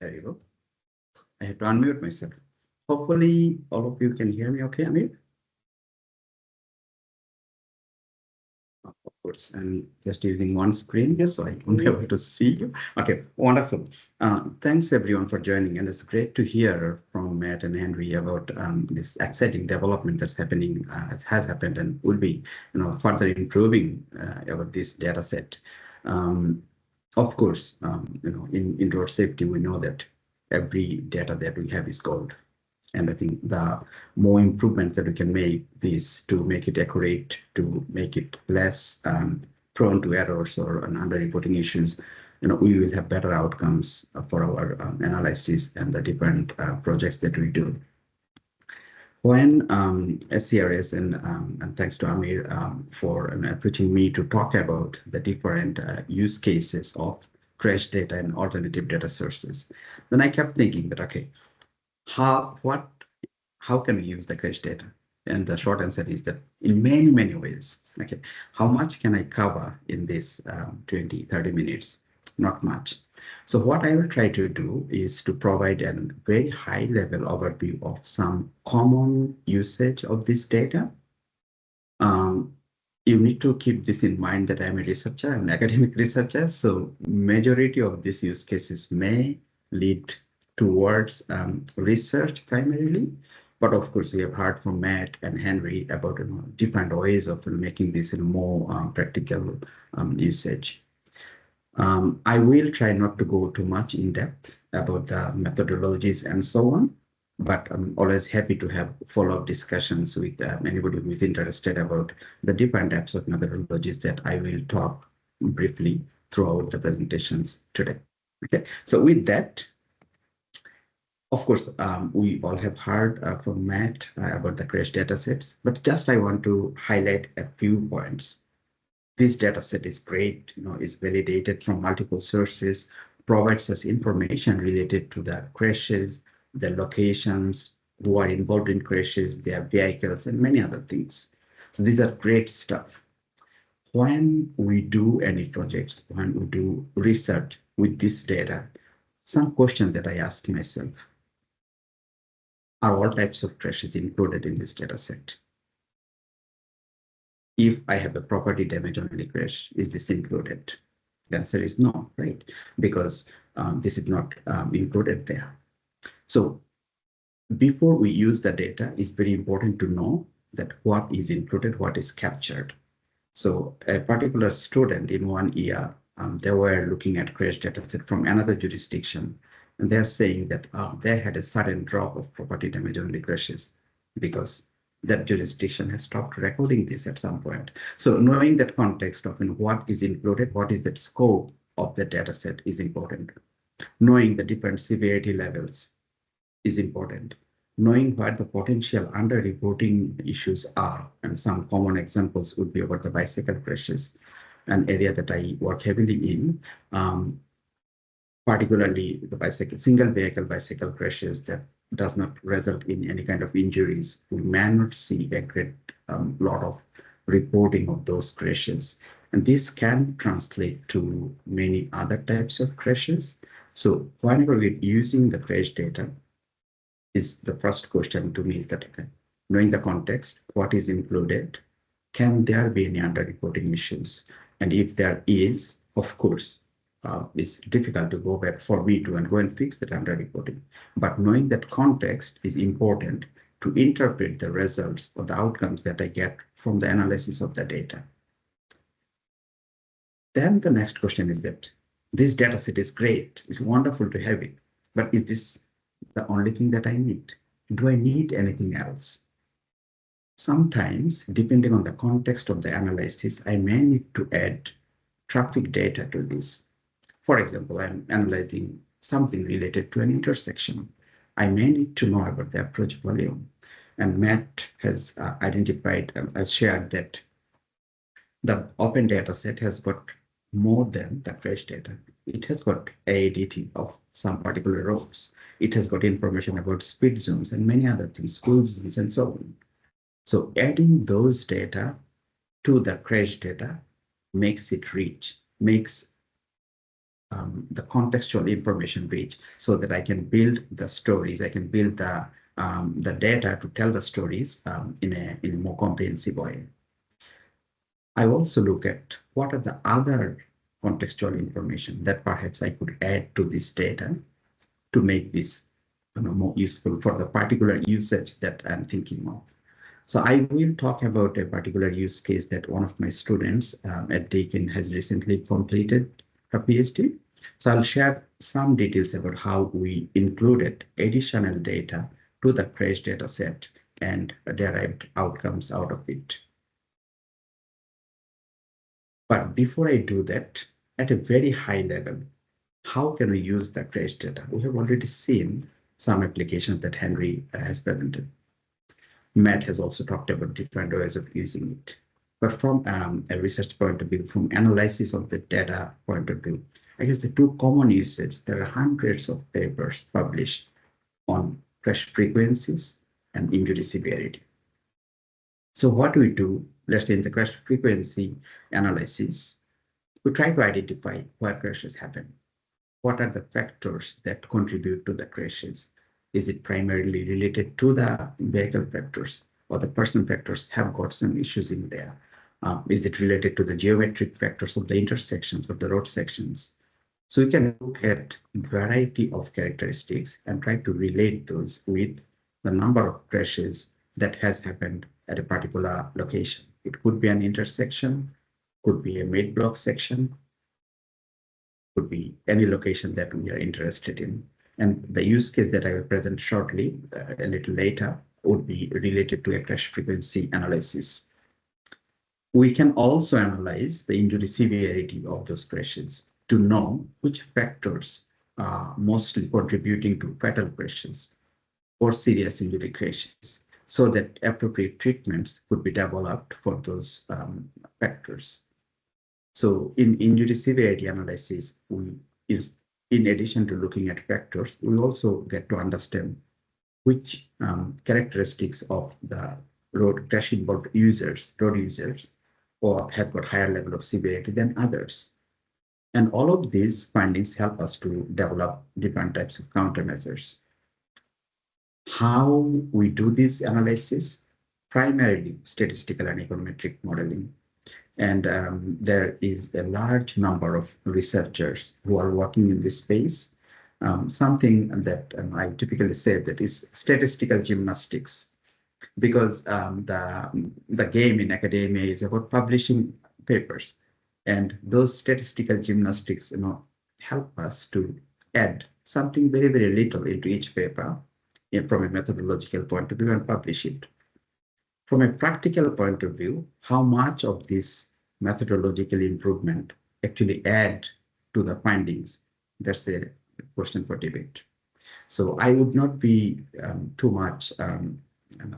There you go. I have to unmute myself. Hopefully, all of you can hear me okay, Amir? Of course, I'm just using one screen, yes, so I won't be able to see you. Okay, wonderful. Thanks everyone for joining, and it's great to hear from Matt and Henry about this exciting development that's happening, has happened, and will be, further improving about this data set. Of course, in road safety, we know that every data that we have is gold. And I think the more improvements that we can make this to make it accurate, to make it less prone to errors or underreporting issues, we will have better outcomes for our analysis and the different projects that we do. When SCRS and thanks to Amir for approaching me to talk about the different use cases of crash data and alternative data sources, then I kept thinking that, okay, how can we use the crash data? And the short answer is that in many, many ways. Okay, how much can I cover in this 20, 30 minutes? Not much. So what I will try to do is to provide a very high level overview of some common usage of this data. You need to keep this in mind that I'm a researcher, I'm an academic researcher. So majority of these use cases may lead towards research primarily, But of course, we have heard from Matt and Henry about different ways of making this more practical usage. I will try not to go too much in depth about the methodologies and so on, but I'm always happy to have follow-up discussions with anybody who is interested about the different types of methodologies that I will talk briefly throughout the presentations today. Okay, so with that, of course, we all have heard from Matt about the crash data sets, but just I want to highlight a few points. This data set is great, is validated from multiple sources, provides us information related to the crashes, the locations, who are involved in crashes, their vehicles, and many other things. So these are great stuff. When we do any projects, when we do research with this data, some questions that I ask myself, are all types of crashes included in this data set? If I have a property damage only crash, is this included? The answer is no, right? Because this is not included there. So before we use the data, it's very important to know that what is included, what is captured. So a particular student in 1 year, they were looking at crash data set from another jurisdiction, and they're saying that they had a sudden drop of property damage only crashes because that jurisdiction has stopped recording this at some point. So knowing that context of what is included, what is the scope of the data set is important. Knowing the different severity levels is important. Knowing what the potential underreporting issues are, and some common examples would be about the bicycle crashes, an area that I work heavily in, particularly the single vehicle bicycle crashes that does not result in any kind of injuries. We may not see a great lot of reporting of those crashes. And this can translate to many other types of crashes. So whenever we're using the crash data, is the first question to me is that, okay, knowing the context, what is included, can there be any underreporting issues? And if there is, of course, it's difficult to go back for me to and go and fix that underreporting. But knowing that context is important to interpret the results or the outcomes that I get from the analysis of the data. Then the next question is that this data set is great, it's wonderful to have it, but is this the only thing that I need? Do I need anything else? Sometimes, depending on the context of the analysis, I may need to add traffic data to this. For example, I'm analyzing something related to an intersection. I may need to know about the approach volume. And Matt has identified, has shared that the open data set has got more than the crash data. It has got AADT of some particular roads. It has got information about speed zones and many other things, school zones and so on. So adding those data to the crash data makes it rich, makes the contextual information rich, so that I can build the stories, I can build the data to tell the stories in a more comprehensive way. I also look at what are the other contextual information that perhaps I could add to this data to make this more useful for the particular usage that I'm thinking of. So I will talk about a particular use case that one of my students at Deakin has recently completed her PhD. So I'll share some details about how we included additional data to the crash data set and derived outcomes out of it. But before I do that, at a very high level, how can we use the crash data? We have already seen some applications that Henry has presented. Matt has also talked about different ways of using it. But from a research point of view, from analysis of the data point of view, I guess the two common usages, there are hundreds of papers published on crash frequencies and injury severity. So what we do, let's say in the crash frequency analysis, we try to identify where crashes happen. What are the factors that contribute to the crashes? Is it primarily related to the vehicle factors, or the person factors have got some issues in there? Is it related to the geometric factors of the intersections of the road sections? So we can look at a variety of characteristics and try to relate those with the number of crashes that has happened at a particular location. It could be an intersection, could be a mid-block section, could be any location that we are interested in. And the use case that I will present shortly, a little later, would be related to a crash frequency analysis. We can also analyze the injury severity of those crashes to know which factors are mostly contributing to fatal crashes or serious injury crashes, so that appropriate treatments could be developed for those factors. So in injury severity analysis, in addition to looking at factors, we also get to understand which characteristics of the road crash involved road users, or have got higher level of severity than others. And all of these findings help us to develop different types of countermeasures. How we do this analysis? Primarily statistical and econometric modeling. And there is a large number of researchers who are working in this space. Something that I typically say that is statistical gymnastics, because the game in academia is about publishing papers, and those statistical gymnastics, help us to add something very, very little into each paper from a methodological point of view and publish it. From a practical point of view, how much of this methodological improvement actually add to the findings? That's a question for debate. So I would not be too much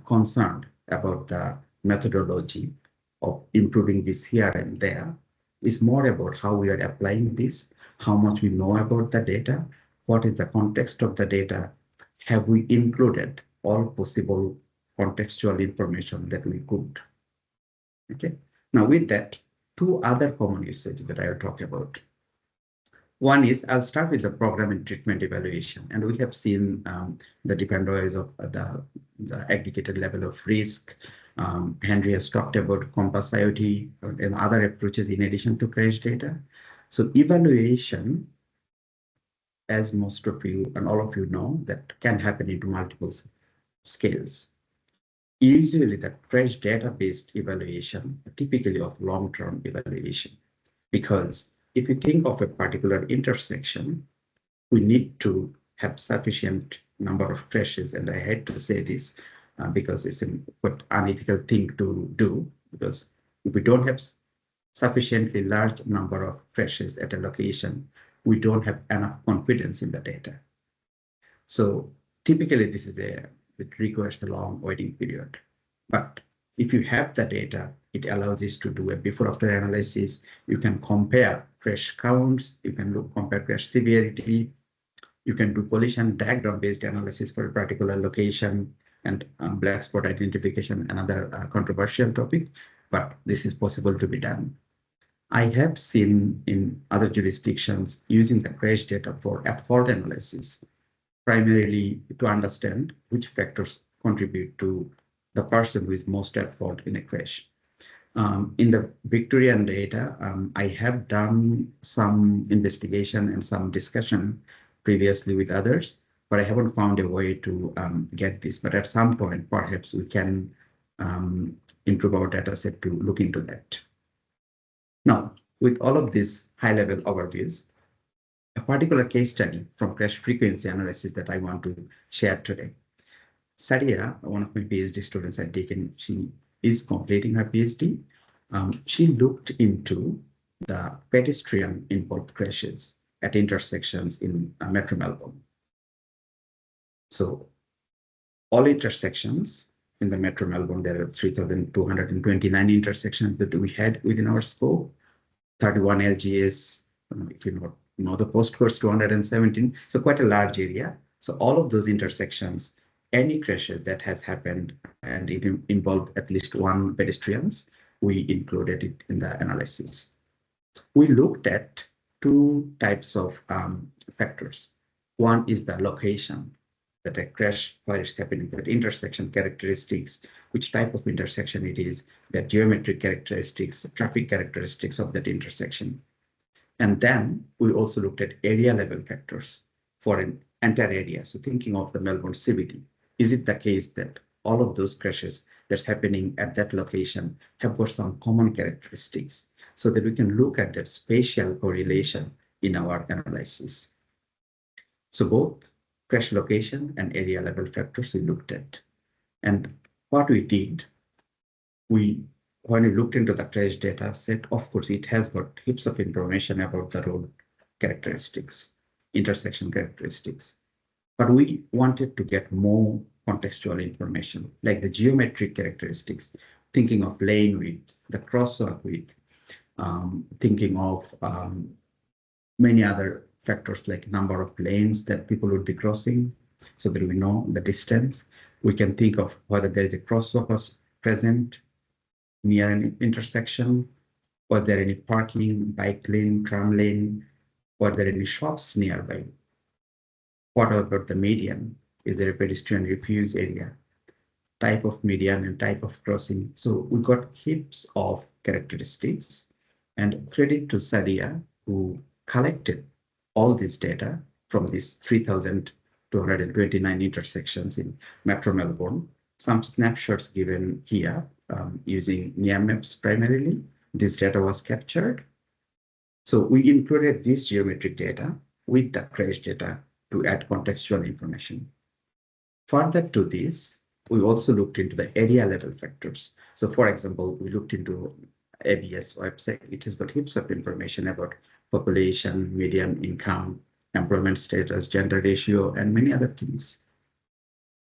concerned about the methodology of improving this here and there. It's more about how we are applying this, how much we know about the data, what is the context of the data, have we included all possible contextual information that we could. Okay. Now with that, two other common usages that I'll talk about. One is, I'll start with the program and treatment evaluation, and we have seen the different ways of the aggregated level of risk. Henry has talked about compass IoT and other approaches in addition to crash data. So evaluation, as most of you and all of you know, that can happen into multiple scales. Usually the crash data-based evaluation, typically of long-term evaluation, because if you think of a particular intersection, we need to have sufficient number of crashes. And I hate to say this because it's a quite unethical thing to do, because if we don't have sufficiently large number of crashes at a location, we don't have enough confidence in the data. So typically this is it requires a long waiting period. But if you have the data, it allows us to do a before-after analysis. You can compare crash counts, you can compare crash severity, you can do collision diagram-based analysis for a particular location, and black spot identification, another controversial topic, but this is possible to be done. I have seen in other jurisdictions using the crash data for at-fault analysis, primarily to understand which factors contribute to the person who is most at fault in a crash. In the Victorian data, I have done some investigation and some discussion previously with others, but I haven't found a way to get this. But at some point, perhaps we can improve our data set to look into that. Now, with all of these high-level overviews, a particular case study from crash frequency analysis that I want to share today. Sadia, one of my PhD students at Deakin, she is completing her PhD. She looked into the pedestrian involved crashes at intersections in Metro Melbourne. So all intersections in the Metro Melbourne, there are 3,229 intersections that we had within our scope, 31 LGAs, if you know the postcodes, 217, so quite a large area. So all of those intersections, any crashes that has happened and it involved at least one pedestrians, we included it in the analysis. We looked at two types of factors. One is the location that a crash, where it's happening, that intersection characteristics, which type of intersection it is, the geometric characteristics, traffic characteristics of that intersection. And then we also looked at area level factors for an entire area. So thinking of the Melbourne CBD, is it the case that all of those crashes that's happening at that location have got some common characteristics so that we can look at that spatial correlation in our analysis. So both crash location and area level factors we looked at. And what we did, when we looked into the crash data set, of course, it has got heaps of information about the road characteristics, intersection characteristics. But we wanted to get more contextual information, like the geometric characteristics, thinking of lane width, the crosswalk width, thinking of many other factors like number of lanes that people would be crossing, so that we know the distance. We can think of whether there is a crosswalk was present near an intersection, was there any parking, bike lane, tram lane, were there any shops nearby? What about the median? Is there a pedestrian refuge area? Type of median and type of crossing. So we got heaps of characteristics, and credit to Sadia, who collected all this data from these 3,229 intersections in Metro Melbourne. Some snapshots given here using NIAM maps primarily. This data was captured. So we included this geometric data with the crash data to add contextual information. Further to this, we also looked into the area level factors. So for example, we looked into ABS website. It has got heaps of information about population, median income, employment status, gender ratio, and many other things.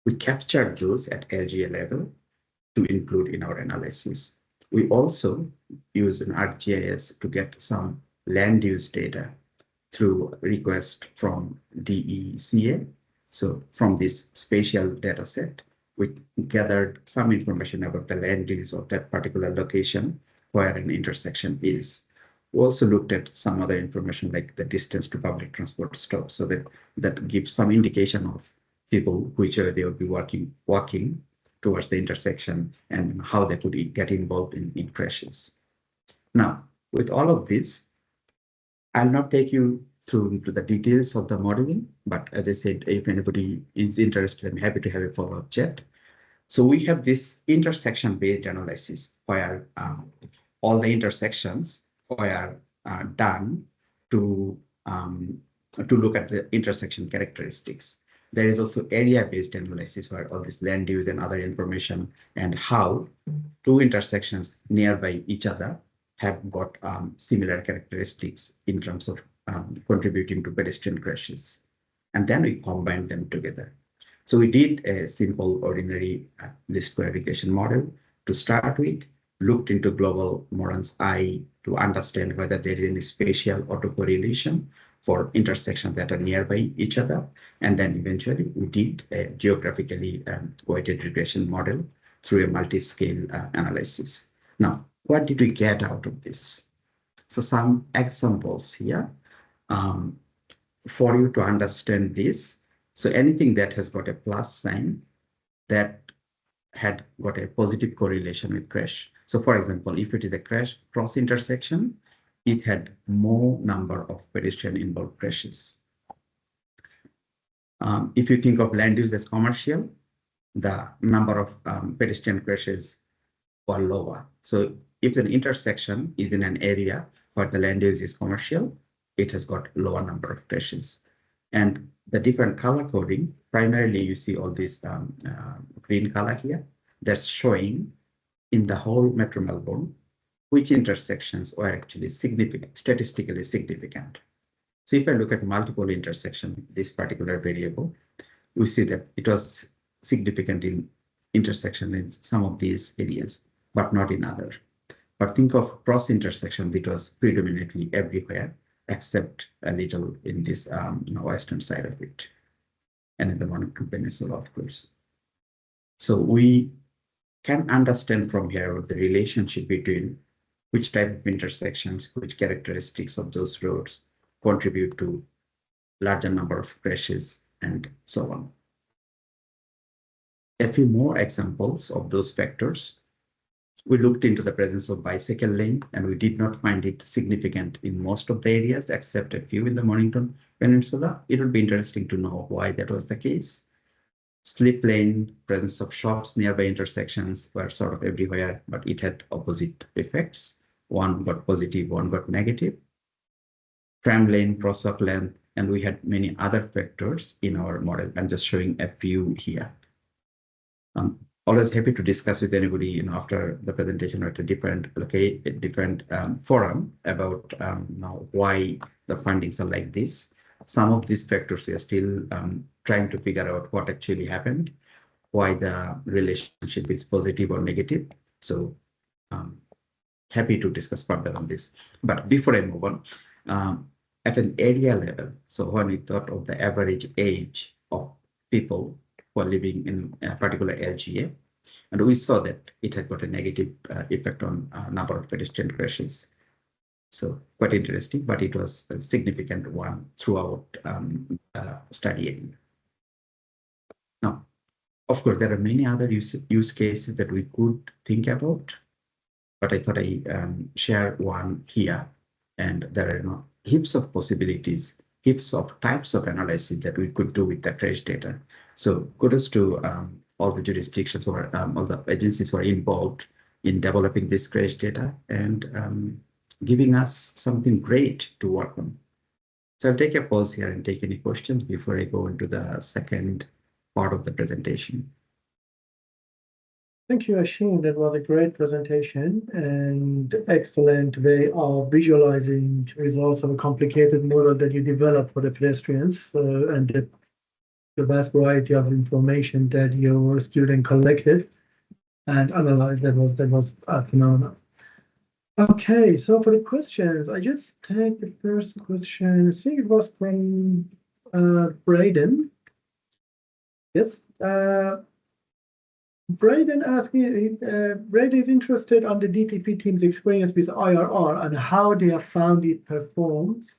We captured those at LGA level to include in our analysis. We also use an ArcGIS to get some land use data through request from DECA. So from this spatial data set, we gathered some information about the land use of that particular location where an intersection is. We also looked at some other information like the distance to public transport stops, so that gives some indication of people which way they would be walking towards the intersection and how they could get involved in crashes. Now, with all of this, I'll not take you through to the details of the modeling, but as I said, if anybody is interested, I'm happy to have a follow-up chat. So we have this intersection-based analysis where all the intersections were done to look at the intersection characteristics. There is also area-based analysis where all this land use and other information and how two intersections nearby each other have got similar characteristics in terms of contributing to pedestrian crashes. And then we combine them together. So we did a simple ordinary least square regression model to start with, looked into global Moran's eye to understand whether there is any spatial autocorrelation for intersections that are nearby each other. And then eventually we did a geographically weighted regression model through a multi-scale analysis. Now, what did we get out of this? So some examples here for you to understand this. So anything that has got a plus sign that had got a positive correlation with crash. So for example, if it is a crash cross intersection, it had more number of pedestrian involved crashes. If you think of land use as commercial, the number of pedestrian crashes were lower. So if an intersection is in an area where the land use is commercial, it has got lower number of crashes. And the different color coding, primarily you see all this green color here, that's showing in the whole Metro Melbourne, which intersections were actually significant, statistically significant. So if I look at multiple intersection, this particular variable, we see that it was significant in intersection in some of these areas, but not in others. But think of cross intersection, it was predominantly everywhere, except a little in this western side of it, and in the Mornington Peninsula, of course. So we can understand from here the relationship between which type of intersections, which characteristics of those roads contribute to larger number of crashes and so on. A few more examples of those factors. We looked into the presence of bicycle lane, and we did not find it significant in most of the areas except a few in the Mornington Peninsula. It would be interesting to know why that was the case. slip lane, presence of shops nearby intersections were sort of everywhere, but it had opposite effects. One got positive, one got negative. Tram lane, crosswalk length, and we had many other factors in our model. I'm just showing a few here. Always happy to discuss with anybody, after the presentation or at a different forum about now why the findings are like this. Some of these factors we are still trying to figure out what actually happened, why the relationship is positive or negative. So happy to discuss further on this. But before I move on, at an area level, so when we thought of the average age of people who are living in a particular LGA, and we saw that it had got a negative effect on number of pedestrian crashes. So quite interesting, but it was a significant one throughout studying. Now, of course, there are many other use cases that we could think about, but I thought I share one here. And there are heaps of possibilities, heaps of types of analysis that we could do with the crash data. So kudos to all the jurisdictions or all the agencies who are involved in developing this crash data and giving us something great to work on. So I'll take a pause here and take any questions before I go into the second part of the presentation. Thank you, Ashim. That was a great presentation and excellent way of visualizing results of a complicated model that you developed for the pedestrians and the vast variety of information that your student collected and analyzed. That was phenomenal. Okay, so for the questions, I just take the first question. I think it was from Braden. Yes. Braden asked me, Braden is interested on the DTP team's experience with IRR and how they have found it performs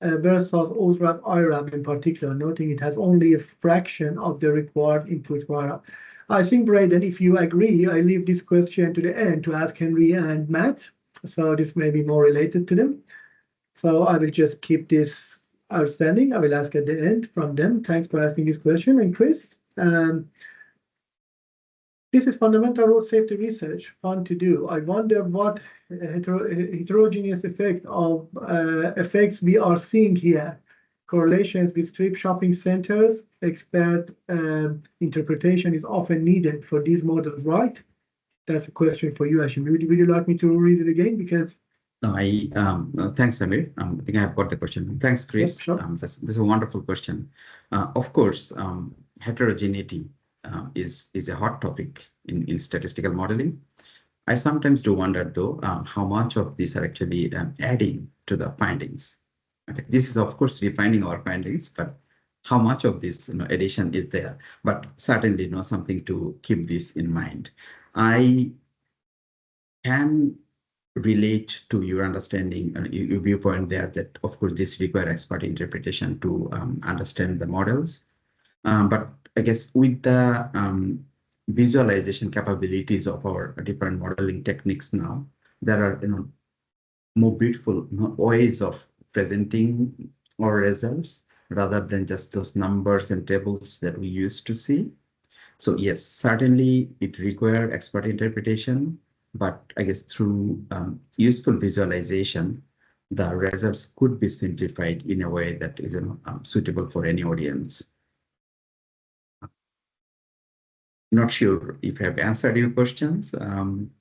versus OSRAP IRAP in particular, noting it has only a fraction of the required input for IRAP. I think, Braden, if you agree, I leave this question to the end to ask Henry and Matt. So this may be more related to them. So I will just keep this outstanding. I will ask at the end from them. Thanks for asking this question. And Chris, this is fundamental road safety research, fun to do. I wonder what heterogeneous effects we are seeing here. Correlations with strip shopping centers, expert interpretation is often needed for these models, right? That's a question for you, Ashim. Would you like me to read it again? Because no, thanks, Samir. I think I've got the question. Thanks, Chris. Yep, sure. This is a wonderful question. Of course, heterogeneity is a hot topic in statistical modeling. I sometimes do wonder, though, how much of these are actually adding to the findings. Okay, this is, of course, refining our findings, but how much of this addition is there? But certainly, something to keep this in mind. I can relate to your understanding, your viewpoint there that, of course, this requires expert interpretation to understand the models. But I guess with the visualization capabilities of our different modeling techniques now, there are more beautiful ways of presenting our results rather than just those numbers and tables that we used to see. So yes, certainly it requires expert interpretation, but I guess through useful visualization, the results could be simplified in a way that is suitable for any audience. Not sure if I have answered your questions. Thank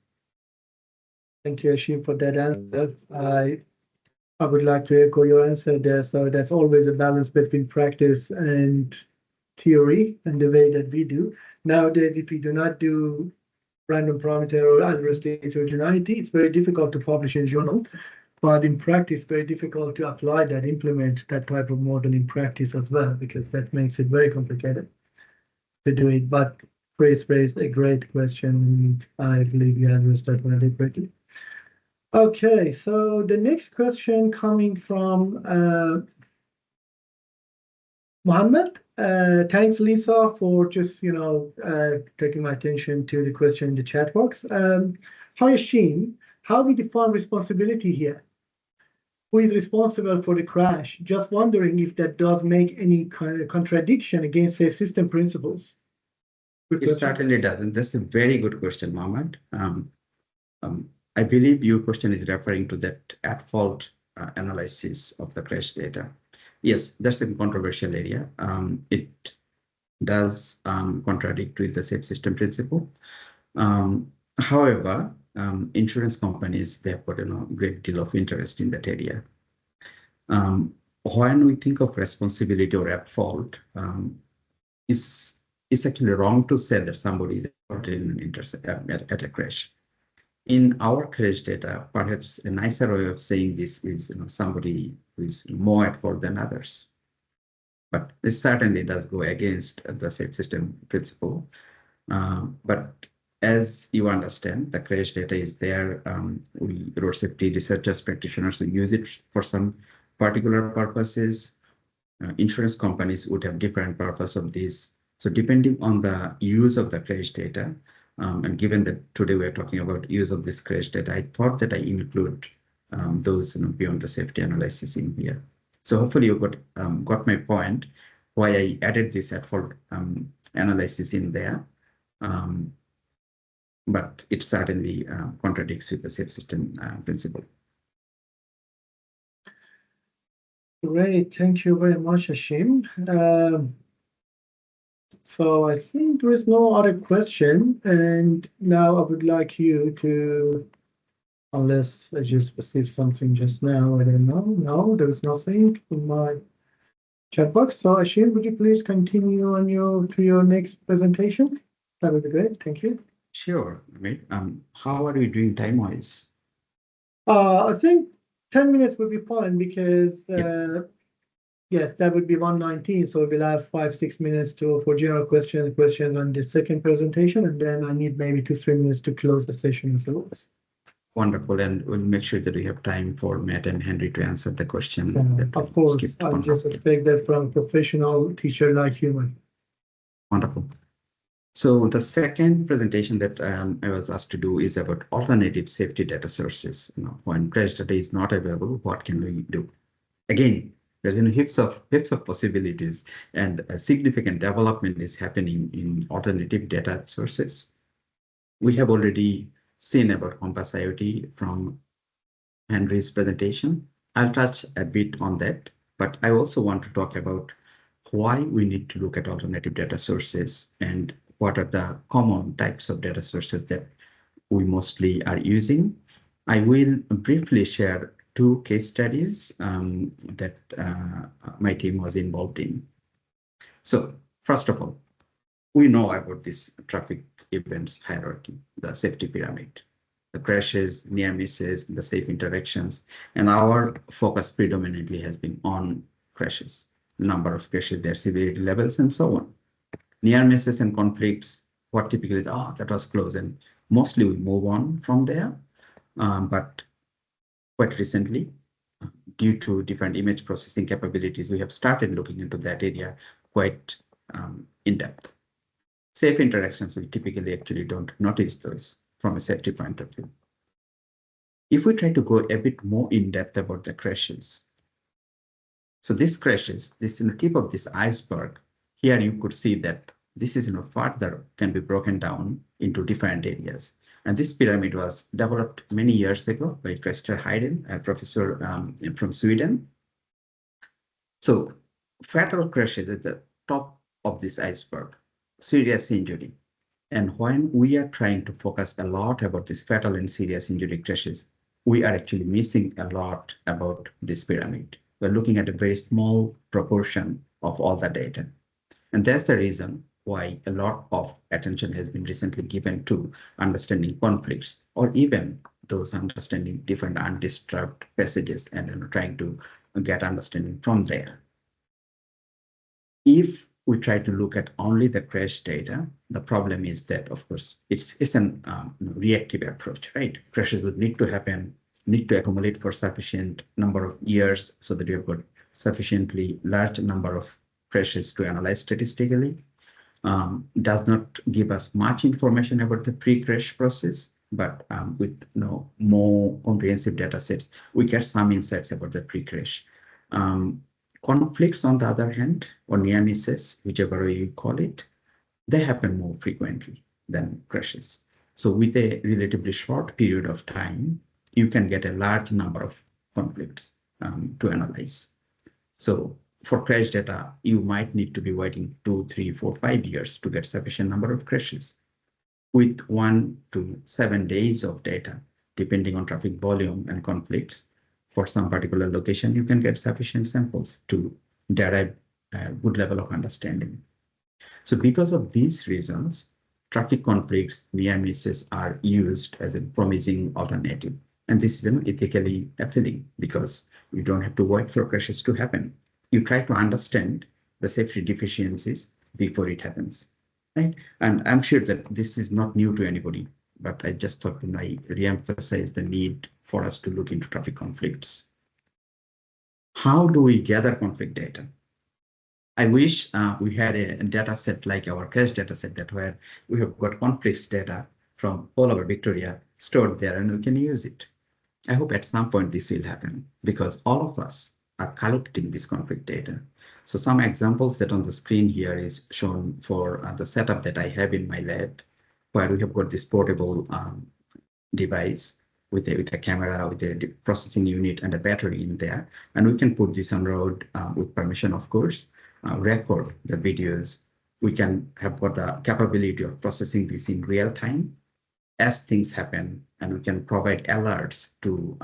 you, Ashim, for that answer. I would like to echo your answer there. So that's always a balance between practice and theory and the way that we do. Nowadays, if we do not do random parameter or adverse heterogeneity, it's very difficult to publish in journal. But in practice, it's very difficult to apply that, implement that type of model in practice as well, because that makes it very complicated to do it. But Chris raised a great question. I believe you addressed that one adequately. Okay, so the next question coming from Mohammed. Thanks, Lisa, for just taking my attention to the question in the chat box. Hi, Ashim. How we define responsibility here? who is responsible for the crash. Just wondering if that does make any kind of contradiction against safe system principles. Good It question. certainly doesn't. That's a very good question, Mohammed. I believe your question is referring to that at-fault analysis of the crash data. Yes, that's a controversial area. It does contradict with the safe system principle. However, insurance companies, they have got a great deal of interest in that area. When we think of responsibility or at fault, it's actually wrong to say that somebody is at a crash. In our crash data, perhaps a nicer way of saying this is somebody who is more at fault than others. But this certainly does go against the safe system principle. But as you understand, the crash data is there. We road safety researchers, practitioners who use it for some particular purposes. Insurance companies would have different purpose of this. So depending on the use of the crash data, and given that today we're talking about use of this crash data, I thought that I include those beyond the safety analysis in here. So hopefully you got my point, why I added this at fault analysis in there. But it certainly contradicts with the safe system principle. Great, thank you very much, Hashim. So I think there is no other question, and now I would like you to, unless I just received something just now, I don't know. No, there is nothing in my chat box. So Hashim, would you please continue on to your next presentation? That would be great. Thank you. Sure. How are we doing time-wise? I think 10 minutes would be fine because yes, that would be 1:19. So we'll have 5-6 minutes for general questions on the second presentation, and then I need maybe 2-3 minutes to close the session afterwards. Wonderful, and we'll make sure that we have time for Matt and Henry to answer the question. Of course, I just expect that from a professional teacher like you. Wonderful. So the second presentation that I was asked to do is about alternative safety data sources. When crash data is not available, what can we do? Again, there's heaps of possibilities, and a significant development is happening in alternative data sources. We have already seen about Compass IoT from Henry's presentation. I'll touch a bit on that, but I also want to talk about why we need to look at alternative data sources and what are the common types of data sources that we mostly are using. I will briefly share 2 case studies that my team was involved in. So first of all, we know about this traffic events hierarchy, the safety pyramid, the crashes, near misses, the safe interactions, and our focus predominantly has been on crashes, the number of crashes, their severity levels, and so on. Near misses and conflicts, what typically is, that was close, and mostly we move on from there. But quite recently, due to different image processing capabilities, we have started looking into that area quite in depth. Safe interactions, we typically actually don't notice those from a safety point of view. If we try to go a bit more in depth about the crashes, so these crashes, this in the tip of this iceberg, here you could see that this is further can be broken down into different areas. And this pyramid was developed many years ago by Christer Heiden, a professor from Sweden. So fatal crashes at the top of this iceberg, serious injury. And when we are trying to focus a lot about this fatal and serious injury crashes, we are actually missing a lot about this pyramid. We're looking at a very small proportion of all the data. And that's the reason why a lot of attention has been recently given to understanding conflicts, or even those understanding different undisturbed passages and trying to get understanding from there. If we try to look at only the crash data, the problem is that, of course, it's an reactive approach, right? Crashes would need to happen, need to accumulate for sufficient number of years so that you have got sufficiently large number of crashes to analyze statistically. Does not give us much information about the pre-crash process. but with more comprehensive data sets, we get some insights about the pre-crash. Conflicts, on the other hand, or near misses, whichever way you call it, they happen more frequently than crashes. So with a relatively short period of time, you can get a large number of conflicts to analyze. So for crash data, you might need to be waiting 2, 3, 4, 5 years to get sufficient number of crashes. With 1 to 7 days of data, depending on traffic volume and conflicts, for some particular location, you can get sufficient samples to derive a good level of understanding. So because of these reasons, traffic conflicts, near misses are used as a promising alternative. And this is ethically appealing because you don't have to wait for crashes to happen. You try to understand the safety deficiencies before it happens, right? And I'm sure that this is not new to anybody, but I just thought I re-emphasize the need for us to look into traffic conflicts. How do we gather conflict data? I wish we had a data set like our crash data set that where we have got conflicts data from all over Victoria stored there and we can use it. I hope at some point this will happen because all of us are collecting this conflict data. So some examples that on the screen here is shown for the setup that I have in my lab, where we have got this portable device with a camera, with a processing unit and a battery in there. And we can put this on road with permission, of course, record the videos. We can have got the capability of processing this in real time as things happen, and we can provide alerts to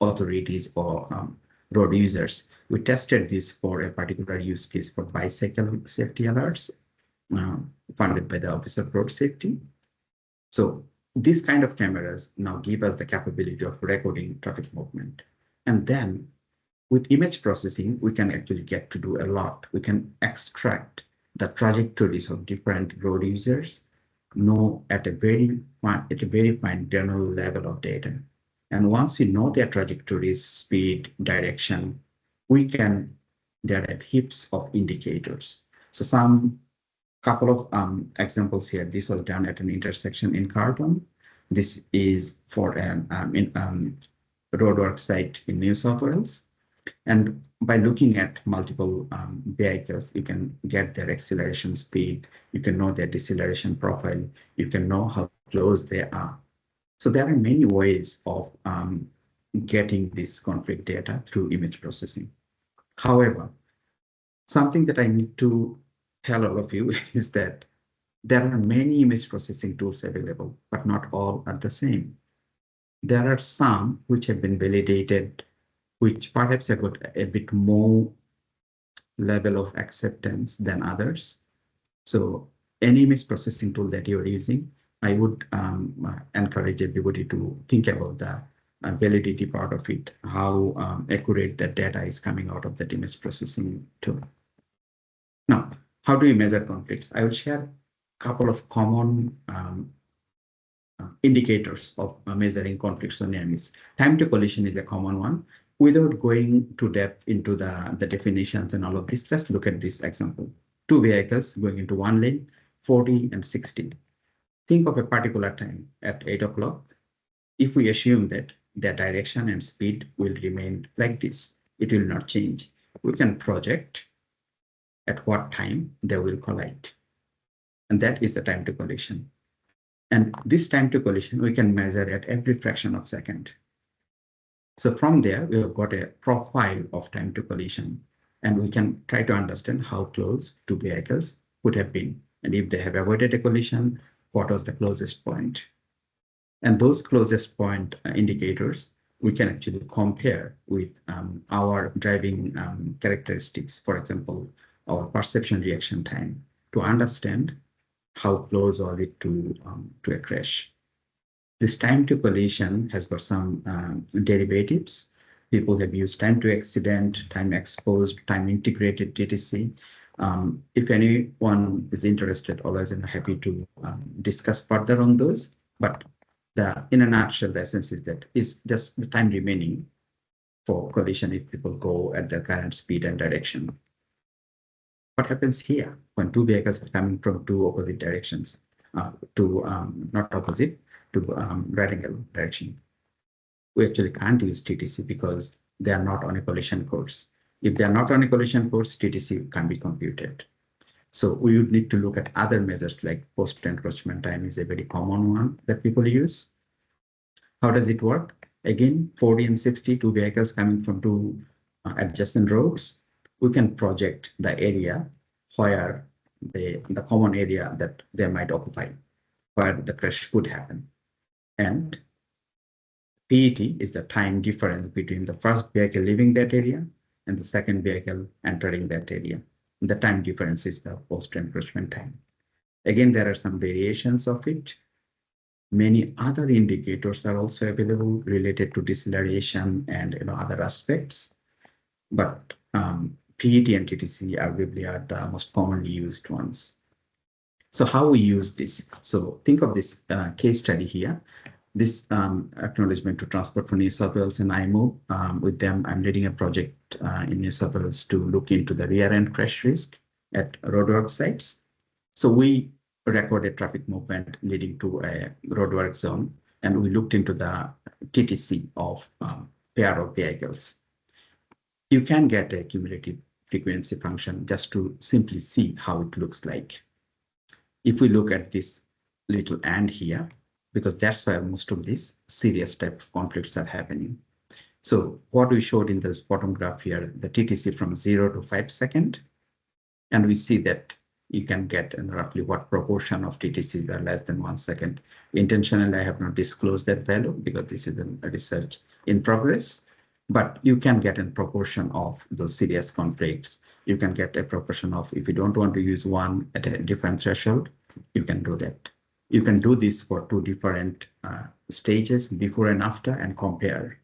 authorities or road users. We tested this for a particular use case for bicycle safety alerts funded by the Office of Road Safety. So these kind of cameras now give us the capability of recording traffic movement. And then with image processing, we can actually get to do a lot. We can extract the trajectories of different road users, know at a very fine general level of data. And once we know their trajectories, speed, direction, we can derive heaps of indicators. So some couple of examples here. This was done at an intersection in Carbon. This is for an roadwork site in New South Wales. And by looking at multiple vehicles, you can get their acceleration speed, you can know their deceleration profile, you can know how close they are. So there are many ways of getting this conflict data through image processing. However, something that I need to tell all of you is that there are many image processing tools available, but not all are the same. There are some which have been validated, which perhaps have got a bit more level of acceptance than others. So any image processing tool that you're using, I would encourage everybody to think about the validity part of it, how accurate the data is coming out of that image processing tool. Now, how do we measure conflicts? I will share a couple of common indicators of measuring conflicts on near miss. Time to collision is a common one. Without going to depth into the definitions and all of this, let's look at this example. Two vehicles going into one lane, 40 and 60. Think of a particular time at 8 o'clock. If we assume that their direction and speed will remain like this, it will not change. We can project at what time they will collide. And that is the time to collision. And this time to collision, we can measure at every fraction of a second. So from there, we have got a profile of time to collision, and we can try to understand how close two vehicles would have been. And if they have avoided a collision, what was the closest point? And those closest point indicators, we can actually compare with our driving characteristics, for example, our perception reaction time, to understand how close was it to a crash. This time to collision has got some derivatives. People have used time to accident, time exposed, time integrated, etc. If anyone is interested, always I'm happy to discuss further on those. But in a nutshell, the essence is that is just the time remaining for collision if people go at their current speed and direction. What happens here when two vehicles are coming from two opposite directions? Not opposite, to radial direction. We actually can't use TTC because they are not on a collision course. If they are not on a collision course, TTC can be computed. So we would need to look at other measures like post-encroachment time is a very common one that people use. How does it work? Again, 40 and 60, two vehicles coming from two adjacent roads. We can project the area where the common area that they might occupy, where the crash could happen. And PET is the time difference between the first vehicle leaving that area and the second vehicle entering that area. The time difference is the post-encroachment time. Again, there are some variations of it. Many other indicators are also available related to deceleration and other aspects. But PET and TTC arguably are the most commonly used ones. So how we use this? So think of this case study here. This acknowledgement to transport for New South Wales and IMO. With them, I'm leading a project in New South Wales to look into the rear end crash risk at roadwork sites. So we recorded traffic movement leading to a roadwork zone, and we looked into the TTC of pair of vehicles. You can get a cumulative frequency function just to simply see how it looks like. If we look at this little and here, because that's where most of these serious type of conflicts are happening. So what we showed in this bottom graph here, the TTC from 0 to 5 seconds, and we see that you can get roughly what proportion of TTCs are less than 1 second. Intentionally, I have not disclosed that value because this is a research in progress, but you can get a proportion of those serious conflicts. You can get a proportion of, if you don't want to use one at a different threshold, you can do that. You can do this for two different stages, before and after, and compare.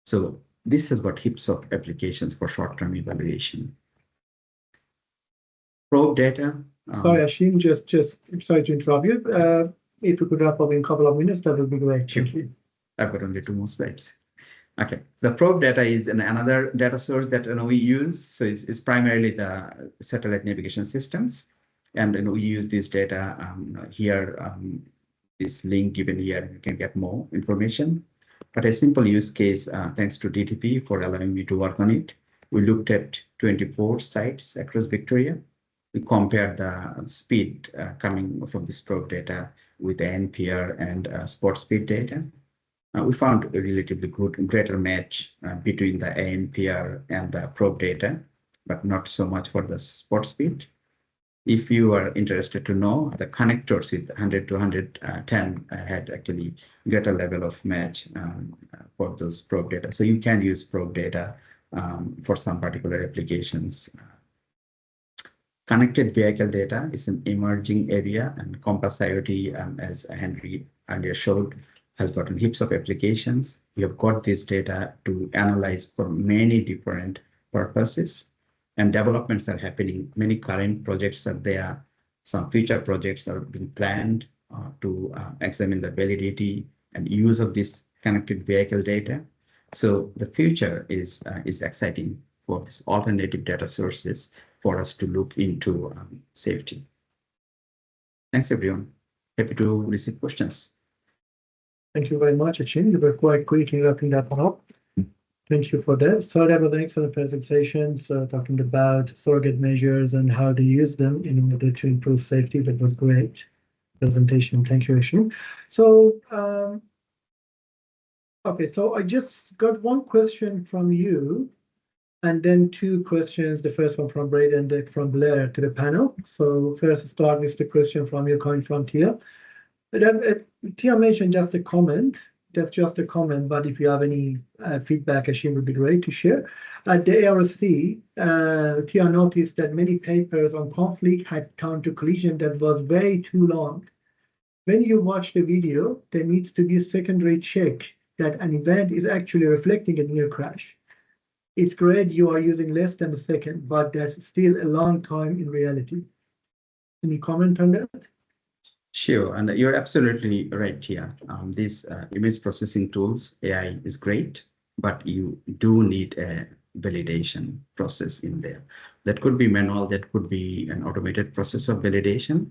So this has got heaps of applications for short-term evaluation. Probe data. Sorry, Ashim, just sorry to interrupt you. If you could wrap up in a couple of minutes, that would be great. Sure. Thank you. I've got only 2 more slides. Okay, the probe data is another data source that we use. So it's primarily the satellite navigation systems. And we use this data here, this link given here, you can get more information. But a simple use case, thanks to DTP for allowing me to work on it. We looked at 24 sites across Victoria. We compared the speed coming from this probe data with the NPR and spot speed data. We found a relatively greater match between the ANPR and the probe data, but not so much for the spot speed. If you are interested to know, the connectors with 100 to 110 had actually greater level of match for those probe data. So you can use probe data for some particular applications. Connected vehicle data is an emerging area, and Compass IoT, as Henry earlier showed, has gotten heaps of applications. We have got this data to analyze for many different purposes, and developments are happening. Many current projects are there. Some future projects are being planned to examine the validity and use of this connected vehicle data. So the future is exciting for these alternative data sources for us to look into safety. Thanks, everyone. Happy to receive questions. Thank you very much, Ashim. You were quite quick in wrapping that one up. Thank you for that. So that was an excellent presentation. So talking about surrogate measures and how to use them in order to improve safety. That was great presentation. Thank you, Ashim. So, okay, so I just got one question from you, and then 2 questions. The first one from Brad and then from Blair to the panel. So first start with the question from you coming from Tia. Tia mentioned just a comment. That's just a comment, but if you have any feedback, Ashim, would be great to share. At the ARC, Tia noticed that many papers on conflict had come to collision that was way too long. When you watch the video, there needs to be a secondary check that an event is actually reflecting a near crash. It's great you are using less than a second, but that's still a long time in reality. Any comment on that? Sure, and you're absolutely right here. These image processing tools, AI is great, but you do need a validation process in there. That could be manual, that could be an automated process of validation.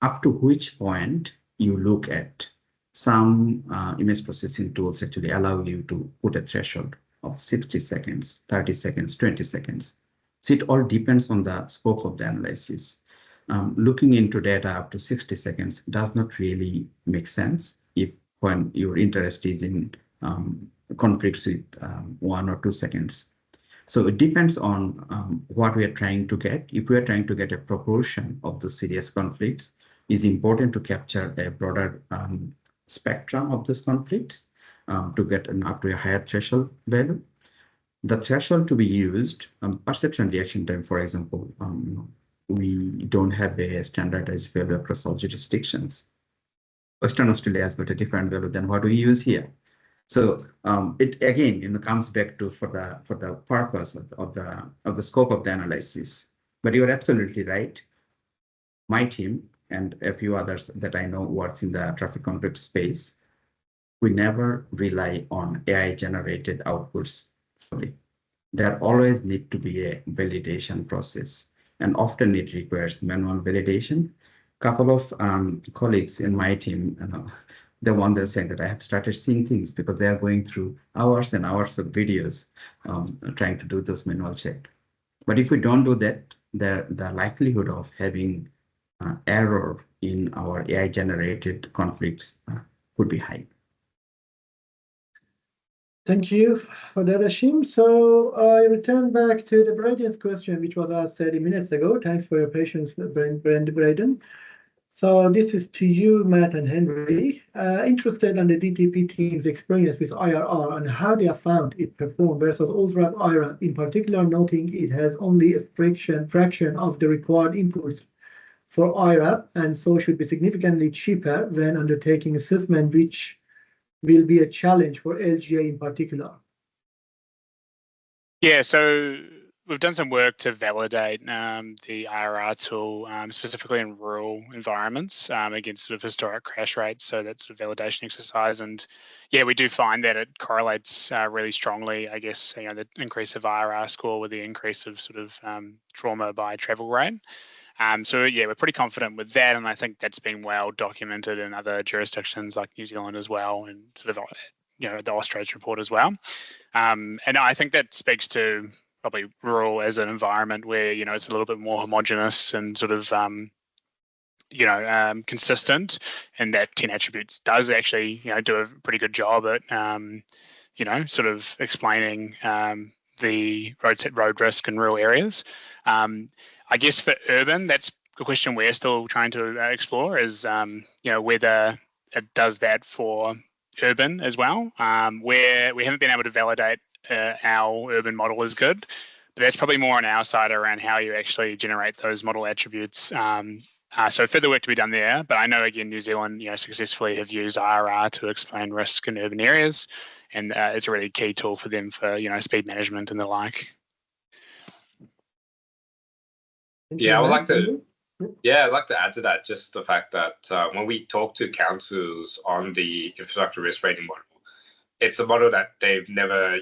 up to which point you look at. Some image processing tools actually allow you to put a threshold of 60 seconds, 30 seconds, 20 seconds. So it all depends on the scope of the analysis. Looking into data up to 60 seconds does not really make sense if when your interest is in conflicts with 1 or 2 seconds. So it depends on what we are trying to get. If we are trying to get a proportion of the serious conflicts, it's important to capture a broader spectrum of those conflicts to get up to a higher threshold value. The threshold to be used, perception reaction time, for example, we don't have a standardized value across all jurisdictions. Western Australia has got a different value than what we use here. So it again, comes back to for the purpose of the scope of the analysis. But you're absolutely right. My team and a few others that I know works in the traffic conflict space, we never rely on AI generated outputs fully. There always need to be a validation process, and often it requires manual validation. Couple of colleagues in my team, the one that's saying that I have started seeing things because they are going through hours and hours of videos trying to do those manual check. But if we don't do that, the likelihood of having error in our AI generated conflicts could be high. Thank you for that, Ashim. So I return back to the Braden's question, which was asked 30 minutes ago. Thanks for your patience, Braden. So this is to you, Matt and Henry. Interested in the DTP team's experience with IRR and how they have found it perform versus OSRAP IRAP, in particular noting it has only a fraction of the required inputs for IRAP and so should be significantly cheaper when undertaking assessment, which will be a challenge for LGA in particular. Yeah, so we've done some work to validate the IRR tool, specifically in rural environments against sort of historic crash rates. So that's sort of validation exercise. And yeah, we do find that it correlates really strongly, I guess, the increase of IRR score with the increase of sort of trauma by travel rate. So yeah, we're pretty confident with that. And I think that's been well documented in other jurisdictions like New Zealand as well, and sort of, the Australia report as well. And I think that speaks to probably rural as an environment where, it's a little bit more homogenous and sort of, consistent, and that 10 attributes does actually, do a pretty good job at, sort of explaining the road risk in rural areas. I guess for urban, that's the question we're still trying to explore is, whether it does that for urban as well, where we haven't been able to validate our urban model is good, but that's probably more on our side around how you actually generate those model attributes. So further work to be done there, but I know again New Zealand, successfully have used IRR to explain risk in urban areas, and it's a really key tool for them for speed management and the like. Yeah, I'd like to add to that just the fact that when we talk to councils on the infrastructure risk rating model, it's a model that they've never,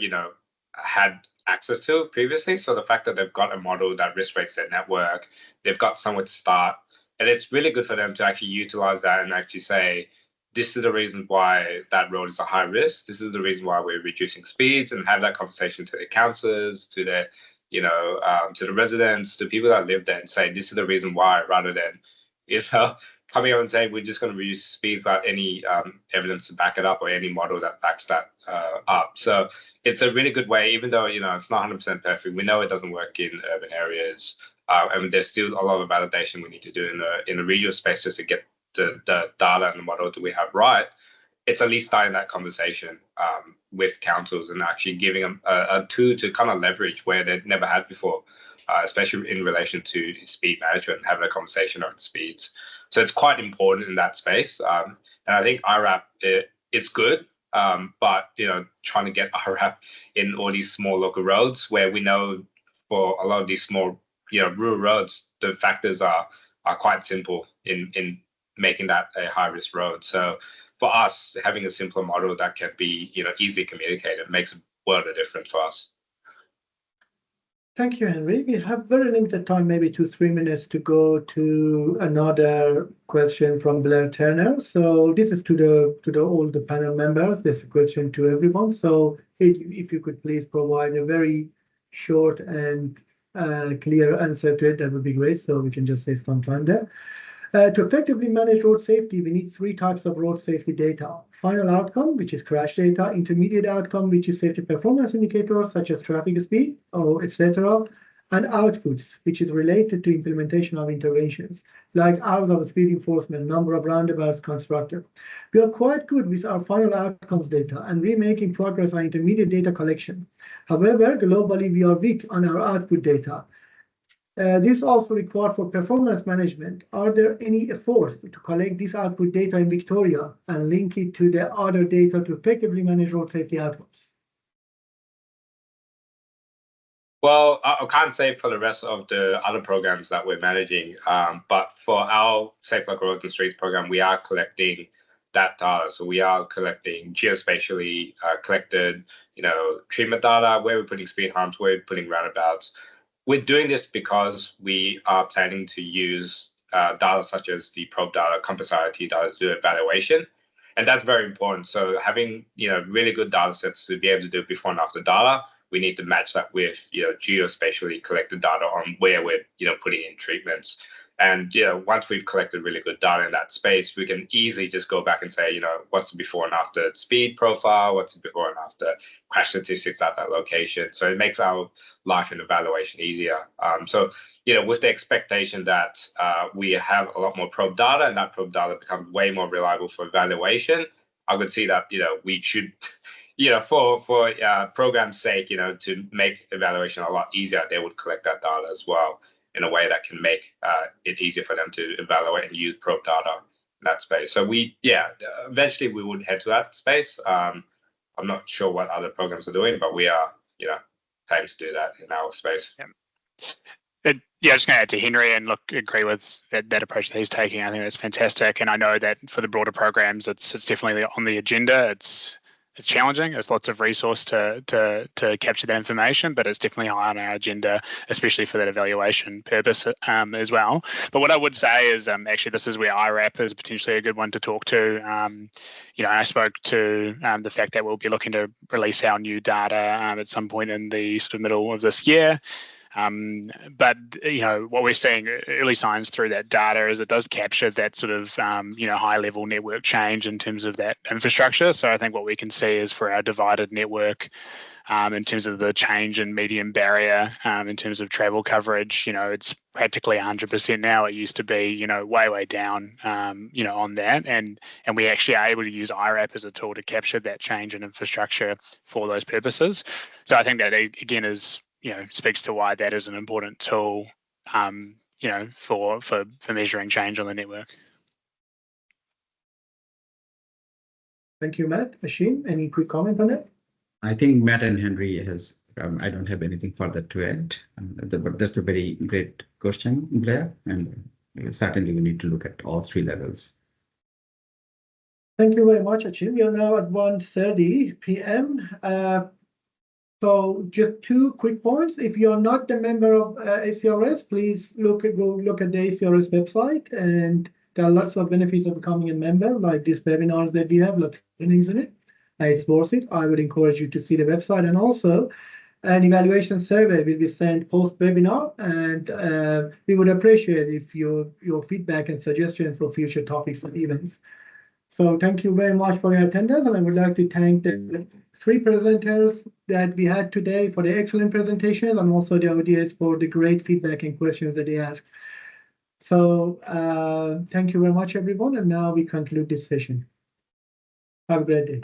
had access to previously. So the fact that they've got a model that risk rates their network, they've got somewhere to start, and it's really good for them to actually utilize that and actually say, this is the reason why that road is a high risk. This is the reason why we're reducing speeds, and have that conversation to their councillors, to their to the residents, to people that live there, and say this is the reason why, rather than coming up and saying we're just going to reduce speeds without any evidence to back it up or any model that backs that up. So it's a really good way, even though it's not 100% perfect. We know it doesn't work in urban areas, and there's still a lot of validation we need to do in the regional space just to get the data and the model that we have right. It's at least starting that conversation with councils and actually giving them a tool to kind of leverage where they've never had before, especially in relation to speed management and having a conversation on speeds. So it's quite important in that space. And I think IRAP, it's good, but trying to get IRAP in all these small local roads where we know for a lot of these small rural roads, the factors are quite simple in making that a high risk road. So for us, having a simpler model that can be easily communicated makes a world of difference for us. Thank you, Henry. We have very limited time, maybe 2-3 minutes to go to another question from Blair Turner. So this is to all the panel members. This is a question to everyone. So if you could please provide a very short and clear answer to it, that would be great. So we can just save some time there. To effectively manage road safety, we need 3 types of road safety data. Final outcome, which is crash data, intermediate outcome, which is safety performance indicators such as traffic speed or etc., and outputs, which is related to implementation of interventions, like hours of speed enforcement, number of roundabouts constructed. We are quite good with our final outcomes data, and we're making progress on intermediate data collection. However, globally, we are weak on our output data. This also required for performance management. Are there any efforts to collect this output data in Victoria and link it to the other data to effectively manage road safety outcomes? Well, I can't say for the rest of the other programs that we're managing, but for our Safe Local Roads and Streets program, we are collecting that data. So we are collecting geospatially collected, treatment data, where we're putting speed humps, where we're putting roundabouts. We're doing this because we are planning to use data such as the probe data, compass IoT data to do evaluation. And that's very important. So having really good data sets to be able to do before and after data, we need to match that with geospatially collected data on where we're putting in treatments. And once we've collected really good data in that space, we can easily just go back and say, what's the before and after speed profile, what's the before and after crash statistics at that location. So it makes our life and evaluation easier. So with the expectation that we have a lot more probe data and that probe data becomes way more reliable for evaluation, I would see that we should. For program's sake, to make evaluation a lot easier, they would collect that data as well in a way that can make it easier for them to evaluate and use probe data in that space. So eventually we would head to that space. I'm not sure what other programs are doing, but we are, planning to do that in our space. Yeah, just going to add to Henry and agree with that approach that he's taking. I think that's fantastic. And I know that for the broader programs, it's definitely on the agenda. It's challenging. There's lots of resource to capture that information, but it's definitely high on our agenda, especially for that evaluation purpose as well. But what I would say is actually this is where IRAP is potentially a good one to talk to. I spoke to the fact that we'll be looking to release our new data at some point in the sort of middle of this year. But what we're seeing early signs through that data is it does capture that sort of high level network change in terms of that infrastructure. So I think what we can see is for our divided network, in terms of the change in median barrier, in terms of travel coverage, it's practically 100% now. It used to be way down on that, and we actually are able to use IRAP as a tool to capture that change in infrastructure for those purposes. So I think that again is speaks to why that is an important tool, for measuring change on the network. Thank you, Matt. Ashim, any quick comment on that? I think Matt and Henry has. I don't have anything further to add. But that's a very great question, Blair, and certainly we need to look at all 3 levels. Thank you very much, Ashim. We are now at 1:30 p.m. So just 2 quick points. If you're not a member of ACRS, please go look at the ACRS website, and there are lots of benefits of becoming a member, like these webinars that we have, lots of trainings in it. It's worth it. I would encourage you to see the website, and also an evaluation survey will be sent post-webinar, and we would appreciate if your feedback and suggestions for future topics and events. So thank you very much for your attendance, and I would like to thank the 3 presenters that we had today for the excellent presentations, and also the audience for the great feedback and questions that they asked. So thank you very much, everyone, and now we conclude this session. Have a great day.